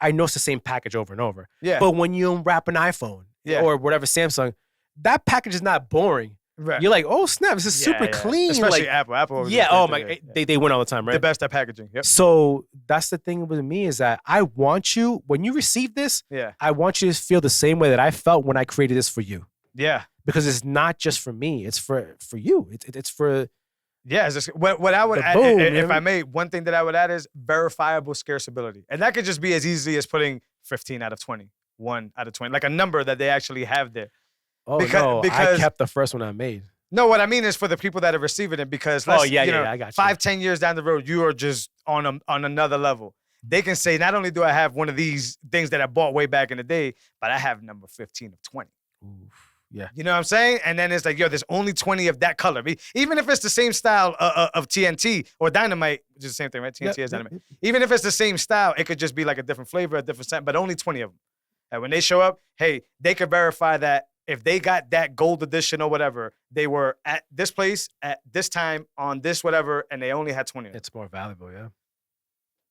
I know it's the same package over and over. Yeah. But when you unwrap an iPhone or whatever Samsung, that package is not boring. Right. You're like, oh snap, this is super clean. Especially like, Apple. Oh my, they win all the time, right? The best at packaging. Yep. So that's the thing with me is that I want you, when you receive this, I want you to feel the same way that I felt when I created this for you. Yeah. Because it's not just for me, it's for you. It's for. Yeah, it's just, what I would add, if I may, one thing that I would add is verifiable scarceability. And that could just be as easy as putting 15 out of 20, 1 out of 20, like a number that they actually have there. Oh, because I kept the first one I made. No, what I mean is for the people that are receiving it, because I got you. 5, 10 years down the road, you are just on another level. They can say, not only do I have one of these things that I bought way back in the day, but I have number 15 of 20. Oof, yeah. You know what I'm saying? And then it's like, there's only 20 of that color. Even if it's the same style of TNT or Dynamite, which is the same thing, right? TNT is Dynamite. Even if it's the same style, it could just be like a different flavor, a different scent, but only 20 of them. And when they show up, hey, they could verify that if they got that gold edition or whatever, they were at this place at this time on this whatever, and they only had 20 of them. It's more valuable, yeah.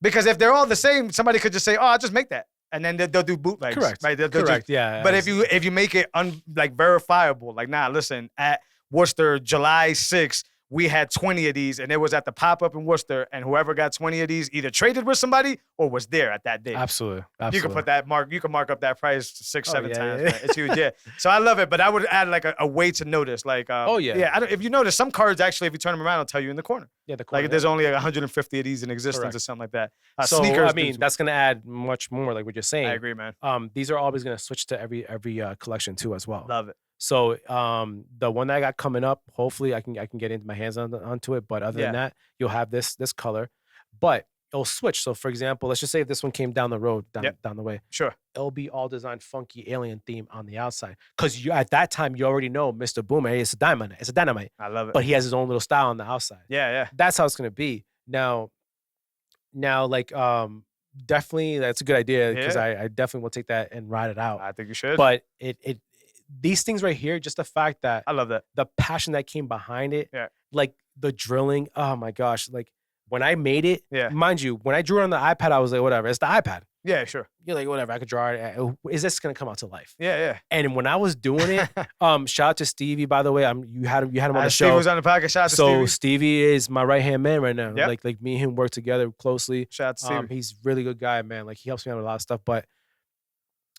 Because if they're all the same, somebody could just say, "Oh, I'll just make that," and then they'll do bootlegs. Correct. Right. Correct. Yeah. But if you make it like verifiable, like, nah, listen, at Worcester, July 6th, we had 20 of these, and it was at the pop-up in Worcester, and whoever got 20 of these either traded with somebody or was there at that day. Absolutely. You can put that you can mark up that price 6-7 times. Man. It's huge, yeah. So I love it, but I would add like a way to notice, like, if you notice, some cards actually, if you turn them around, it'll tell you in the corner. Yeah, the corner. Like there's only like 150 of these in existence or something like that. So sneakers, I mean, that's gonna add much more, like what you're saying. I agree, man. These are always gonna switch to every collection too as well. Love it. So the one that I got coming up, hopefully I can get into my hands onto it. But other than that, you'll have this color, but it'll switch. So for example, let's just say if this one came down the road, down the way, sure, it'll be all designed funky alien theme on the outside. Because at that time you already know Mr. Boom, hey, it's a dynamite. I love it. But he has his own little style on the outside. Yeah. That's how it's gonna be. Now, like definitely that's a good idea because I definitely will take that and ride it out. I think you should. But it these things right here, just the fact that I love that the passion that came behind it, like the drilling. Oh my gosh, like when I made it, mind you, when I drew it on the iPad, I was like, whatever, it's the iPad. Yeah, sure. You're like, whatever, I could draw it. Is this gonna come out to life? Yeah. And when I was doing it, shout out to Stevie, by the way. You had him on the show. Stevie was on the podcast. Shout out to Stevie. So Stevie is my right hand man right now. Yep. Like me and him work together closely. Shout out to Stevie. He's a really good guy, man. Like he helps me out with a lot of stuff. But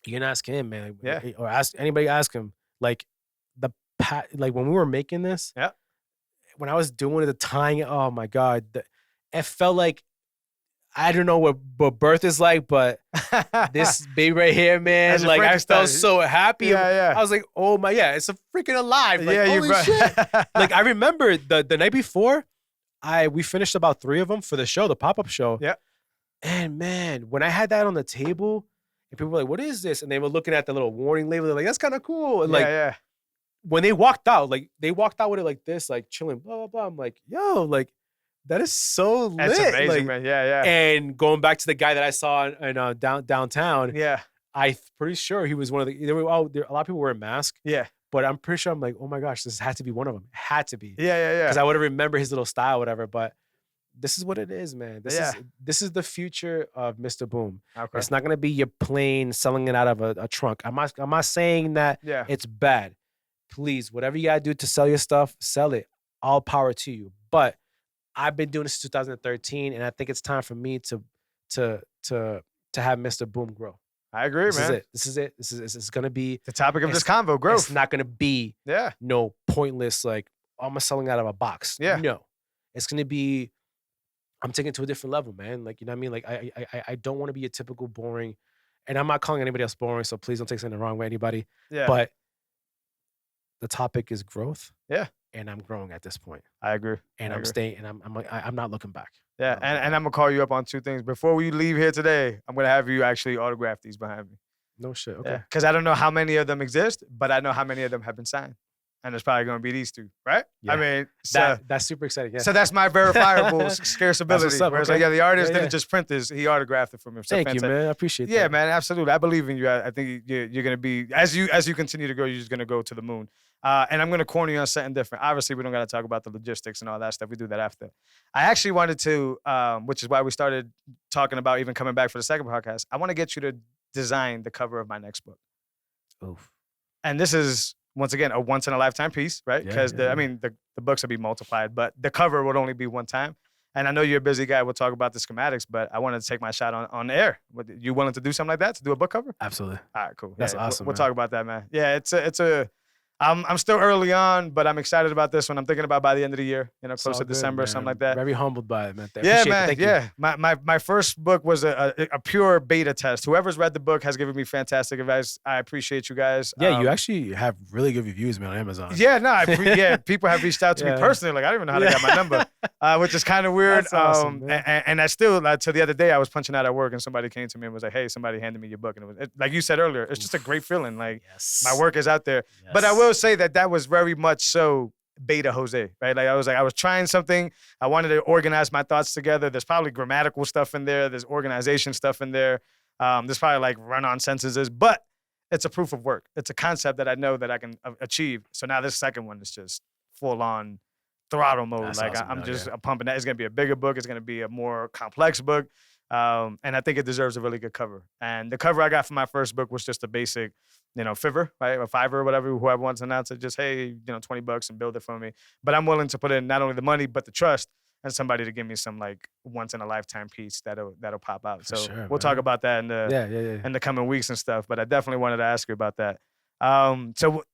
you can ask him, man. Or ask anybody. Ask him. Like like when we were making this. Yeah. When I was doing it, the tying. Oh my god, it felt like. I don't know what birth is like, but this baby right here, man, like I felt so happy. Yeah. I was like, oh my, it's a freaking alive. Like, holy right. shit. Like I remember the night before, we finished about 3 of them for the show, the pop-up show. Yeah. And man, when I had that on the table, and people were like, what is this? And they were looking at the little warning label. They're like, that's kind of cool. And like, when they walked out, with it like this, like chilling, blah, blah, blah. I'm like, yo, like, that is so lit. That's amazing, man. Yeah. And going back to the guy that I saw in downtown, I'm pretty sure he was one of the. A lot of people wear a mask. Yeah. But I'm pretty sure I'm like, oh my gosh, this had to be one of them. Had to be. Yeah. Because I would have remembered his little style, whatever. But this is what it is, man. This is the future of Mr. Boom. Okay. It's not gonna be your plane selling it out of a trunk. I'm not saying that it's bad. Please, whatever you gotta do to sell your stuff, sell it. All power to you. But I've been doing this since 2013, and I think it's time for me to have Mr. Boom grow. I agree, man. This is it. It's gonna be the topic of this convo, growth. It's not gonna be no pointless like I'm selling out of a box. No, it's gonna be I'm taking it to a different level, man. Like you know what I mean. Like I don't want to be a typical boring, and I'm not calling anybody else boring. So please don't take something the wrong way, anybody. Yeah. But the topic is growth. Yeah. And I'm growing at this point. I agree. And I'm staying, and I'm not looking back. Yeah, and I'm gonna call you up on 2 things. Before we leave here today, I'm gonna have you actually autograph these behind me. No shit. Okay. Because I don't know how many of them exist, but I know how many of them have been signed. And it's probably gonna be these 2, right? Yeah. I mean, that's super exciting. Yeah. So that's my verifiable scarce ability. Whereas like, the artist didn't just print this; he autographed it for me. So Thank you, man. I appreciate that. Yeah, man, absolutely. I believe in you. I think you're gonna be as you continue to grow, you're just gonna go to the moon. And I'm going to corner you on something different. Obviously, we don't got to talk about the logistics and all that stuff. We do that after. I actually wanted to, which is why we started talking about even coming back for the second podcast. I want to get you to design the cover of my next book. Oof. And this is, once again, a once-in-a-lifetime piece, right? Because, I mean, the books will be multiplied, but the cover would only be one time. And I know you're a busy guy. We'll talk about the schematics, but I wanted to take my shot on the air. You willing to do something like that, to do a book cover? Absolutely. All right, cool. That's awesome, We'll talk about that, man. Yeah, I'm still early on, but I'm excited about this one. I'm thinking about by the end of the year, close to December or something like that. Very humbled by it, man. Yeah, man. Yeah. My first book was a pure beta test. Whoever's read the book has given me fantastic advice. I appreciate you guys. Yeah, you actually have really good reviews, man, on Amazon. Yeah, no, people have reached out to me personally. Like, I don't even know how they got my number, which is kind of weird. That's awesome, and I still, to the other day, I was punching out at work and somebody came to me and was like, hey, somebody handed me your book. And it was, like you said earlier, it's just a great feeling. Like, my work is out there. Yes. But I will say that was very much so beta Jose, right? Like I was trying something. I wanted to organize my thoughts together. There's probably grammatical stuff in there. There's organization stuff in there. There's probably like run-on sentences, but it's a proof of work. It's a concept that I know that I can achieve. So now this second one is just full-on throttle mode. That's like awesome, I'm pumping that. It's going to be a bigger book. It's going to be a more complex book. And I think it deserves a really good cover. And the cover I got for my first book was just a basic, Fiverr, right? A Fiverr or whatever, whoever wants to announce it, just, hey, $20 and build it for me. But I'm willing to put in not only the money, but the trust and somebody to give me some like once in a lifetime piece that'll pop out. So we'll talk about that in the coming weeks and stuff. But I definitely wanted to ask you about that. So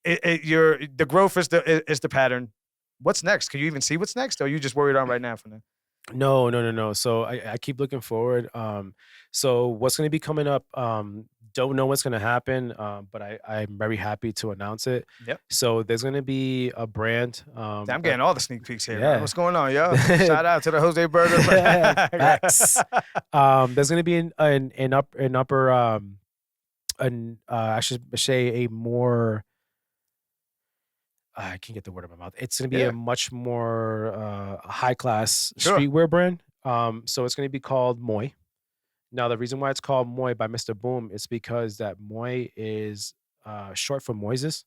the growth is the pattern. What's next? Can you even see what's next? Or are you just worried on right now for now? No. So I keep looking forward. So what's going to be coming up? Don't know what's going to happen, but I'm very happy to announce it. Yep. So there's going to be a brand. I'm getting all the sneak peeks here. Yeah. Man. What's going on, yo? Shout out to the Jose Burgos. Facts. There's going to be I should say a more. I can't get the word out of my mouth. It's going to be a much more high class streetwear brand. So it's going to be called Moy. Now, the reason why it's called Moy by Mr. Boom is because that Moy is short for Moises,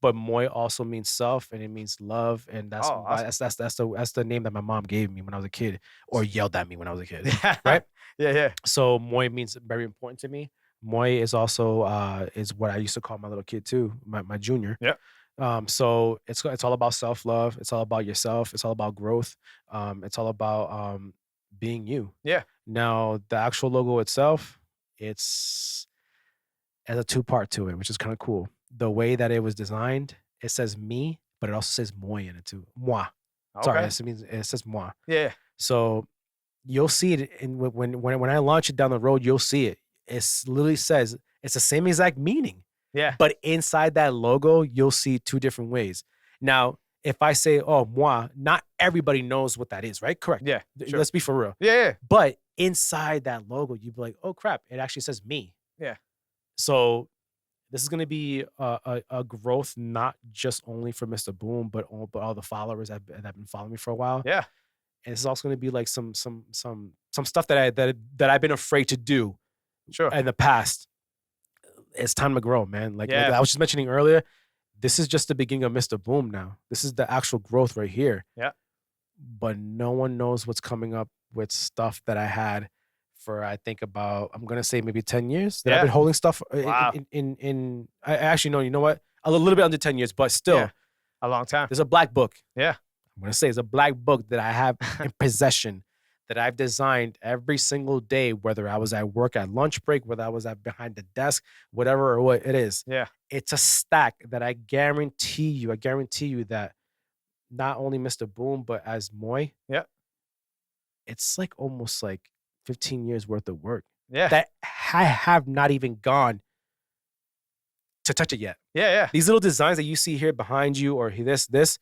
but Moy also means self and it means love, and that's the name that my mom gave me when I was a kid, or yelled at me when I was a kid, right? Yeah. So Moy means very important to me. Moy is also is what I used to call my little kid too, my junior. Yeah. So it's all about self-love. It's all about yourself. It's all about growth. It's all about being you. Yeah. Now, the actual logo itself, it's has a two-part to it, which is kind of cool. The way that it was designed, it says me, but it also says moi in it too. Moi. Okay. Sorry, it says moi. Yeah. So you'll see it when I launch it down the road, you'll see it. It literally says it's the same exact meaning. Yeah. But inside that logo, you'll see two different ways. Now, if I say, oh, moi, not everybody knows what that is, right? Correct. Yeah. Sure. Let's be for real. Yeah. But inside that logo, you'd be like, oh, crap, it actually says me. Yeah. So this is going to be a growth, not just only for Mr. Boom, but all the followers that have been following me for a while. Yeah. And it's also going to be like some stuff that I've been afraid to do in the past. It's time to grow, man. Like I was just mentioning earlier, this is just the beginning of Mr. Boom now. This is the actual growth right here. Yeah. But no one knows what's coming up with stuff that I had for, I think about, I'm going to say maybe 10 years that I've been holding stuff in I actually know, you know what? A little bit under 10 years, but still. A long time. There's a black book. Yeah. I'm going to say it's a black book that I have in possession that I've designed every single day, whether I was at work at lunch break, whether I was behind the desk, whatever or what it is. Yeah. It's a stack that I guarantee you that not only Mr. Boom, but as Moy, it's like almost like 15 years worth of work. Yeah. That I have not even gone to touch it yet. Yeah. These little designs that you see here behind you or this, that's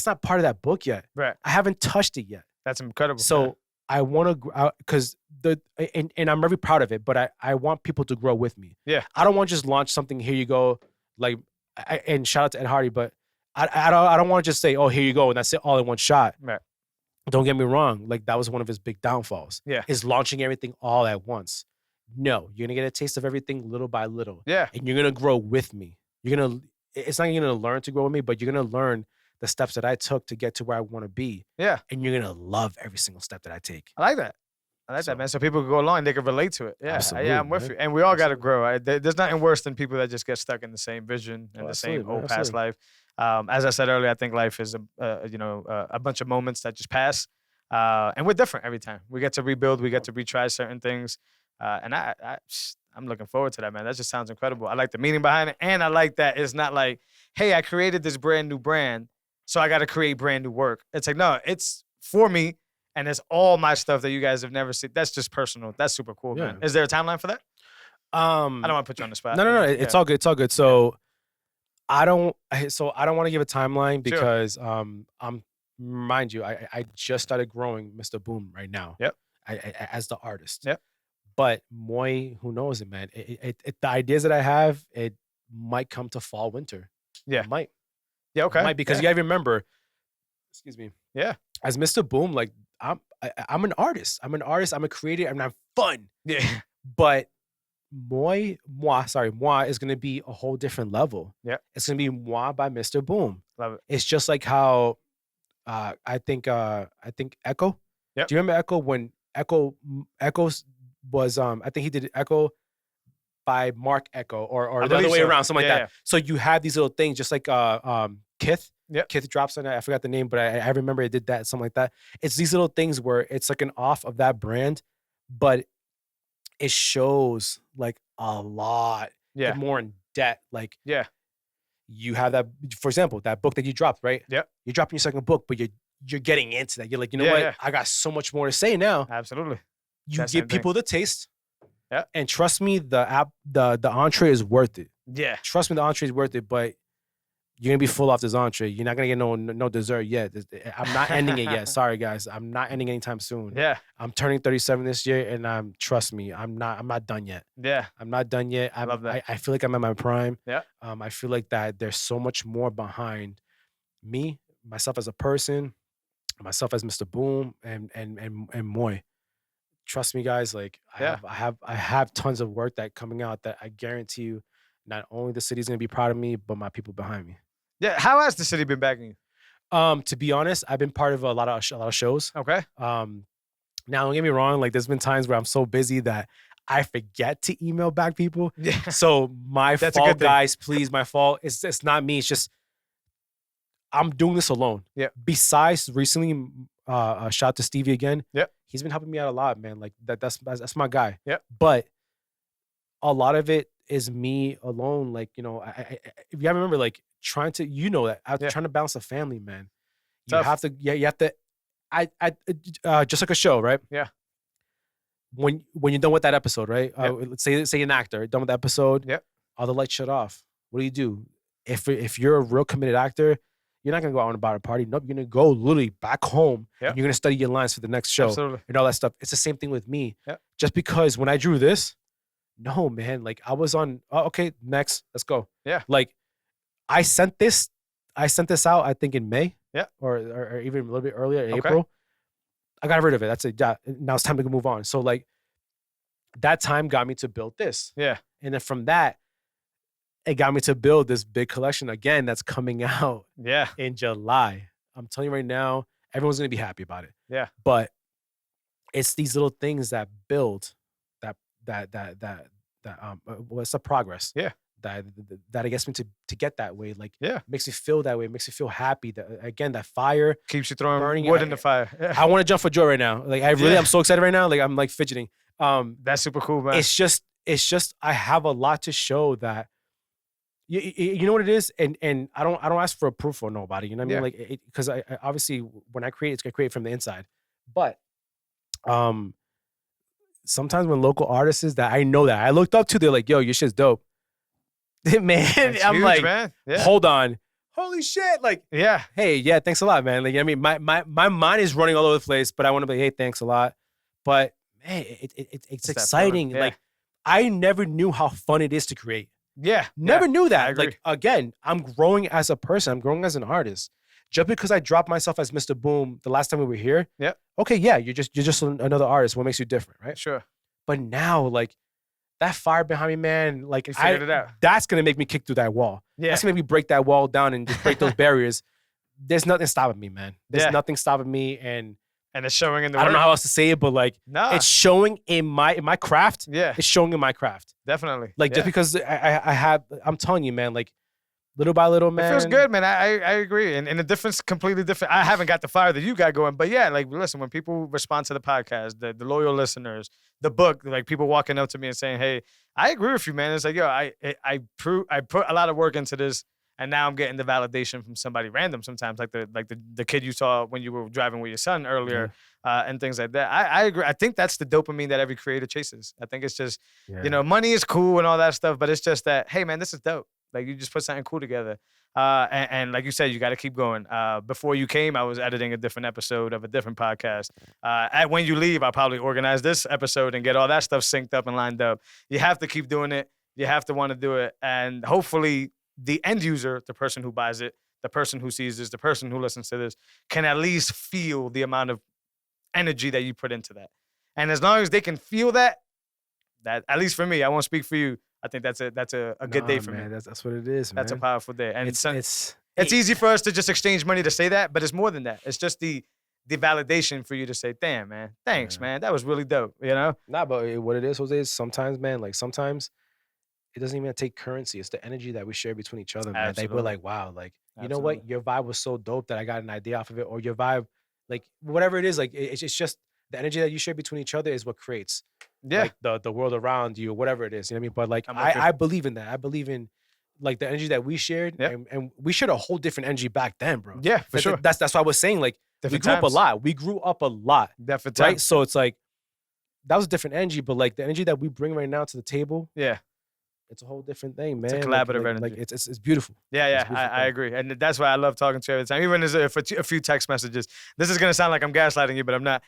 not part of that book yet. Right. I haven't touched it yet. That's incredible. So man. I want to, because and I'm very proud of it, but I want people to grow with me. Yeah. I don't want to just launch something, here you go, like, and shout out to Ed Hardy, but I don't want to just say, oh, here you go, and that's it all in one shot. Right. Don't get me wrong. Like, that was one of his big downfalls. Yeah. Is launching everything all at once. No, you're going to get a taste of everything little by little. Yeah. And you're going to grow with me. It's not you're going to learn to grow with me, but you're going to learn the steps that I took to get to where I want to be. Yeah. And you're going to love every single step that I take. I like that. that, man. So people can go along and they can relate to it. Yeah, yeah, I'm with you. And we all got to grow. Right? There's nothing worse than people that just get stuck in the same vision and the same old past life. As I said earlier, I think life is a bunch of moments that just pass, and we're different every time. We get to rebuild. We get to retry certain things, and I'm looking forward to that, man. That just sounds incredible. I like the meaning behind it, and I like that it's not like, hey, I created this brand new brand, so I got to create brand new work. It's like, no, it's for me. And it's all my stuff that you guys have never seen. That's just personal. That's super cool, man. Is there a timeline for that? I don't want to put you on the spot. No. It's all good. It's all good. So I don't want to give a timeline because mind you, I just started growing Mr. Boom right now. Yep. As the artist. Yep. But Moy, who knows it, man? The ideas that I have, it might come to fall, winter. Yeah. It might. Yeah. Okay. It might, because you gotta remember. Excuse me. Yeah. As Mr. Boom, like I'm an artist. I'm a creator, and I'm fun. Yeah. But moi is gonna be a whole different level. Yeah. It's gonna be moi by Mr. Boom. Love it. It's just like how I think Echo. Yep. Do you remember Echo when Echo was I think he did Echo by Mark Echo or the other way around, something like that. Yeah. So you have these little things, just like Kith. Yep. Kith drops on it. I forgot the name, but I remember it did that, something like that. It's these little things where it's like an off of that brand, but it shows like a lot more in depth. Like you have that, for example, that book that you dropped, right? Yep. You're dropping your second book, but you're getting into that. You're like, you know what? Yeah. I got so much more to say now. Absolutely. You give people the taste. Yeah. And trust me, the entree is worth it. Yeah. Trust me, the entree is worth it, but you're gonna be full off this entree. You're not gonna get no dessert yet. I'm not ending it yet. Sorry, guys. I'm not ending anytime soon. Yeah. I'm turning 37 this year, and trust me, I'm not done yet. Yeah. I'm not done yet. I love that. I feel like I'm at my prime. Yeah. I feel like that there's so much more behind me, myself as a person, myself as Mr. Boom, and Moy. Trust me, guys. Like I have tons of work that coming out that I guarantee you, not only the city's gonna be proud of me, but my people behind me. Yeah. How has the city been backing you? To be honest, I've been part of a lot of shows. Okay. Now don't get me wrong. Like there's been times where I'm so busy that I forget to email back people. Yeah. So my fault, guys. Please, my fault. It's not me. It's just I'm doing this alone. Yeah. Besides recently, shout out to Stevie again. Yeah. He's been helping me out a lot, man. Like that's my guy. Yeah. But a lot of it is me alone. Like, you know, I if you remember, like trying to, you know, that I'm trying to balance a family, man. You have to, you have to. Just like a show, right? Yeah. When you're done with that episode, right? Let's say an actor done with the episode. Yep. All the lights shut off. What do? If you're a real committed actor, you're not gonna go out and about a party. Nope, you're gonna go literally back home. Yep. And you're gonna study your lines for the next show. Absolutely. And all that stuff. It's the same thing with me. Yep. Just because when I drew this, no, man, like I was on. Oh, okay, next, let's go. Yeah. Like I sent this out, I think in May. Yeah. Or even a little bit earlier in April. I got rid of it. That's it. Yeah. Now it's time to move on. So like that time got me to build this. Yeah. And then from that, it got me to build this big collection again that's coming out in July. I'm telling you right now, everyone's gonna be happy about it. Yeah. But it's these little things that build what's the progress? Yeah. That it gets me to get that way. Like makes me feel that way, makes me feel happy. That again, that fire keeps you throwing wood in the fire. Yeah. I want to jump for joy right now. Like I'm so excited right now. Like I'm like fidgeting. That's super cool, man. It's just I have a lot to show that you know what it is, and I don't ask for a proof for nobody. You know what I mean? Like because I obviously when I create, it's gonna create from the inside. But sometimes when local artists that I know that I looked up to, they're like, "Yo, your shit's dope." Man, that's I'm huge, like, man. Yeah. Hold on, holy shit! Like, hey, thanks a lot, man. Like, I mean, my mind is running all over the place, but I want to be, hey, thanks a lot. But man, it's exciting. Yeah. Like, I never knew how fun it is to create. Yeah, never knew that. Like, again, I'm growing as a person. I'm growing as an artist. Just because I dropped myself as Mr. Boom the last time we were here. Yeah. Okay, yeah, you're just another artist. What makes you different, right? Sure. But now, like, that fire behind me, man, like, you figured it out. That's going to make me kick through that wall. Yeah. That's going to make me break that wall down and just break those barriers. There's nothing stopping me, man. There's nothing stopping me. And it's showing in the I don't know how else to say it, but, like, it's showing in my craft. Yeah. It's showing in my craft. Definitely. Like, just because I'm telling you, man, like, little by little, man. It feels good, man. I agree. And the difference completely different. I haven't got the fire that you got going. But yeah, like, listen, when people respond to the podcast, the loyal listeners, the book, like people walking up to me and saying, hey, I agree with you, man. It's like, yo, I put a lot of work into this, and now I'm getting the validation from somebody random sometimes, like the kid you saw when you were driving with your son earlier, and things like that. I agree. I think that's the dopamine that every creator chases. I think it's just, you know, money is cool and all that stuff, but it's just that, hey, man, this is dope. Like, you just put something cool together. And like you said, you got to keep going. Before you came, I was editing a different episode of a different podcast. When you leave, I'll probably organize this episode and get all that stuff synced up and lined up. You have to keep doing it. You have to want to do it. And hopefully the end user, the person who buys it, the person who sees this, the person who listens to this, can at least feel the amount of energy that you put into that. And as long as they can feel that, at least for me, I won't speak for you, I think that's a good day for me. That's what it is, man. That's a powerful day. And it's easy for us to just exchange money to say that, but it's more than that. It's just the the validation for you to say, damn, man, thanks, man. That was really dope, you know? Nah, but what it is, Jose, is sometimes, man, like sometimes it doesn't even take currency. It's the energy that we share between each other, man. They were like, wow, like, you know what? Your vibe was so dope that I got an idea off of it. Or your vibe, like, whatever it is, like, it's just the energy that you share between each other is what creates like the world around you, whatever it is. You know what I mean? But like, I believe in that. I believe in like the energy that we shared, and we shared a whole different energy back then, bro. Yeah, for sure. That's why I was saying, like, we grew up a lot. We grew up a lot. Different right? times. So it's like, that was a different energy, but like the energy that we bring right now to the table, it's a whole different thing, man. It's a collaborative energy. Like it's beautiful. Yeah, I agree. And that's why I love talking to you every time. Even as a few text messages. This is going to sound like I'm gaslighting you, but I'm not.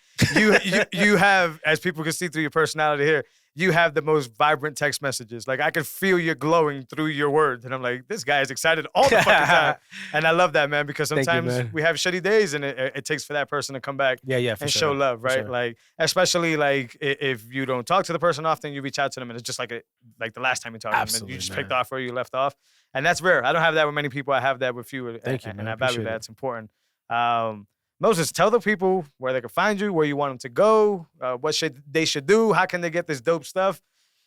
You have, as people can see through your personality here, you have the most vibrant text messages. Like, I can feel you glowing through your words. And I'm like, this guy is excited all the fucking time. And I love that, man, because sometimes we have shitty days and it takes for that person to come back and show love, right? Sure. Like, especially like if you don't talk to the person often, you reach out to them and it's just like the last time you talked to them. And you just picked off where you left off. And that's rare. I don't have that with many people. I have that with you. Thank you, man. And I value that. It's important. Moses, tell the people where they can find you, where you want them to go, what they should do, how can they get this dope stuff?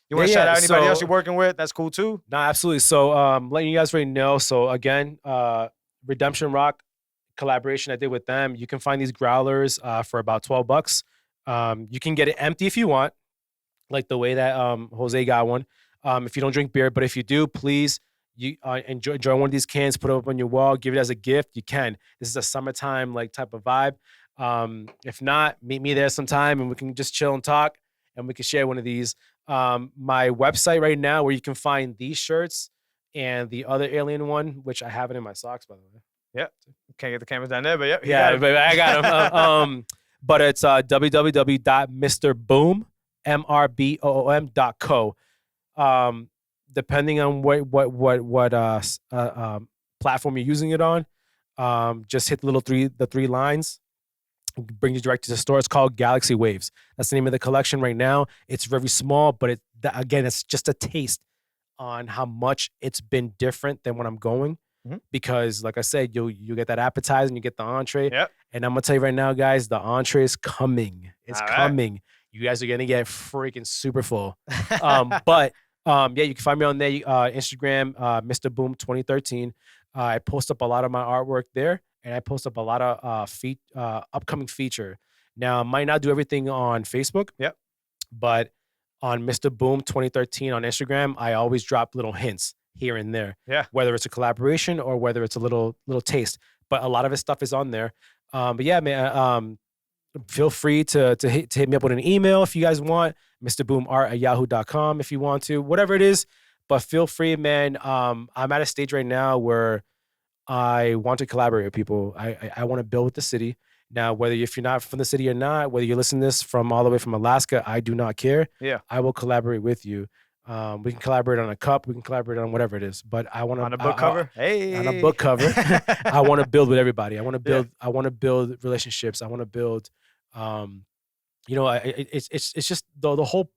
You want to shout out anybody else you're working with? That's cool too. No, absolutely. So letting you guys already know. So again, Redemption Rock collaboration I did with them. You can find these growlers for about $12. You can get it empty if you want, like the way that Jose got one. If you don't drink beer, but if you do, please. You enjoy one of these cans, put it up on your wall, give it as a gift. You can. This is a summertime like type of vibe. If not, meet me there sometime and we can just chill and talk and we can share one of these. My website right now where you can find these shirts and the other alien one, which I have it in my socks, by the way. Yep. Can't get the cameras down there, but yep. Yeah, but I got them. But it's www.mrboom.co. Depending on what platform you're using it on, just hit the three lines, bring you direct to the store. It's called Galaxy Waves. That's the name of the collection right now. It's very small, but again, it's just a taste on how much it's been different than what I'm going. Mm-hmm. Because, like I said, you get that appetizer and you get the entree. Yep. And I'm gonna tell you right now, guys, the entree is coming. It's coming. You guys are gonna get freaking super full. Yeah, you can find me on there, Instagram, Mr. Boom 2013. I post up a lot of my artwork there, and I post up a lot of upcoming feature. Now, I might not do everything on Facebook, but on Mr. Boom 2013 on Instagram, I always drop little hints here and there. Yeah. Whether it's a collaboration or whether it's a little taste, but a lot of his stuff is on there. But yeah, man. Feel free to hit me up with an email if you guys want. MrBoomArt@yahoo.com if you want to, whatever it is. But feel free, man. I'm at a stage right now where I want to collaborate with people. I want to build with the city. Now, whether if you're not from the city or not, whether you're listening to this from all the way from Alaska, I do not care. Yeah, I will collaborate with you. We can collaborate on a cup. We can collaborate on whatever it is. But I want to on a book cover. On a book cover. I want to build with everybody. I want to build. I want to build relationships. I want to build. It's just the whole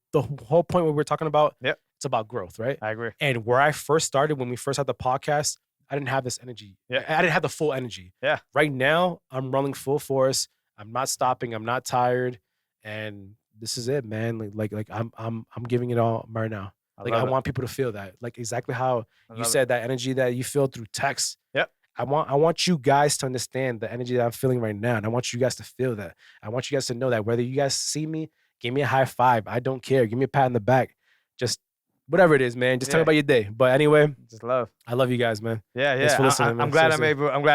point what we're talking about. Yep. It's about growth, right? I agree. And where I first started, when we first had the podcast, I didn't have this energy. Yeah. I didn't have the full energy. Yeah. Right now, I'm running full force. I'm not stopping. I'm not tired, and this is it, man. Like I'm giving it all right now. I want people to feel that, like exactly how you said that energy that you feel through text. Yep. I want you guys to understand the energy that I'm feeling right now, and I want you guys to feel that. I want you guys to know that whether you guys see me, give me a high five. I don't care. Give me a pat on the back. Just whatever it is, man. Just tell me about your day. But anyway, just love. I love you guys, man. Yeah. Thanks for listening, man. I'm glad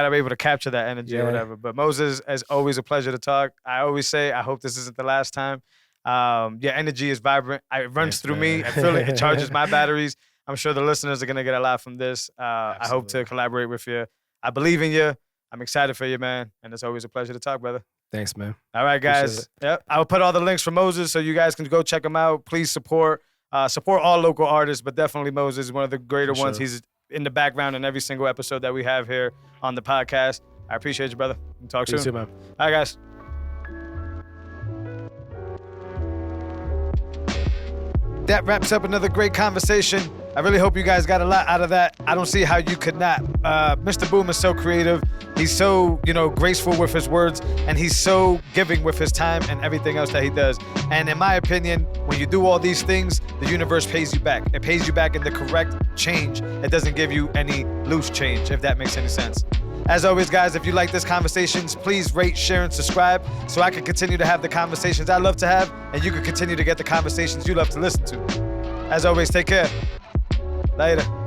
I'm able to capture that energy or whatever. But Moses, as always, a pleasure to talk. I always say I hope this isn't the last time. Your energy is vibrant. It runs through me. I feel it. It charges my batteries. I'm sure the listeners are gonna get a lot from this. I hope to collaborate with you. I believe in you. I'm excited for you, man. And it's always a pleasure to talk, brother. Thanks, man. All right, guys. Yep. I'll put all the links for Moses so you guys can go check him out. Please support all local artists, but definitely Moses is one of the greater ones. He's in the background in every single episode that we have here on the podcast. I appreciate you, brother. We'll talk soon. You too, man. All right, guys. That wraps up another great conversation I really hope you guys got a lot out of that. I don't see how you could not. Mr. Boom is so creative. He's so, graceful with his words, and he's so giving with his time and everything else that he does. And in my opinion, when you do all these things, the universe pays you back. It pays you back in the correct change. It doesn't give you any loose change, if that makes any sense. As always, guys, if you like this conversations, please rate, share, and subscribe so I can continue to have the conversations I love to have, and you can continue to get the conversations you love to listen to. As always, take care. Later.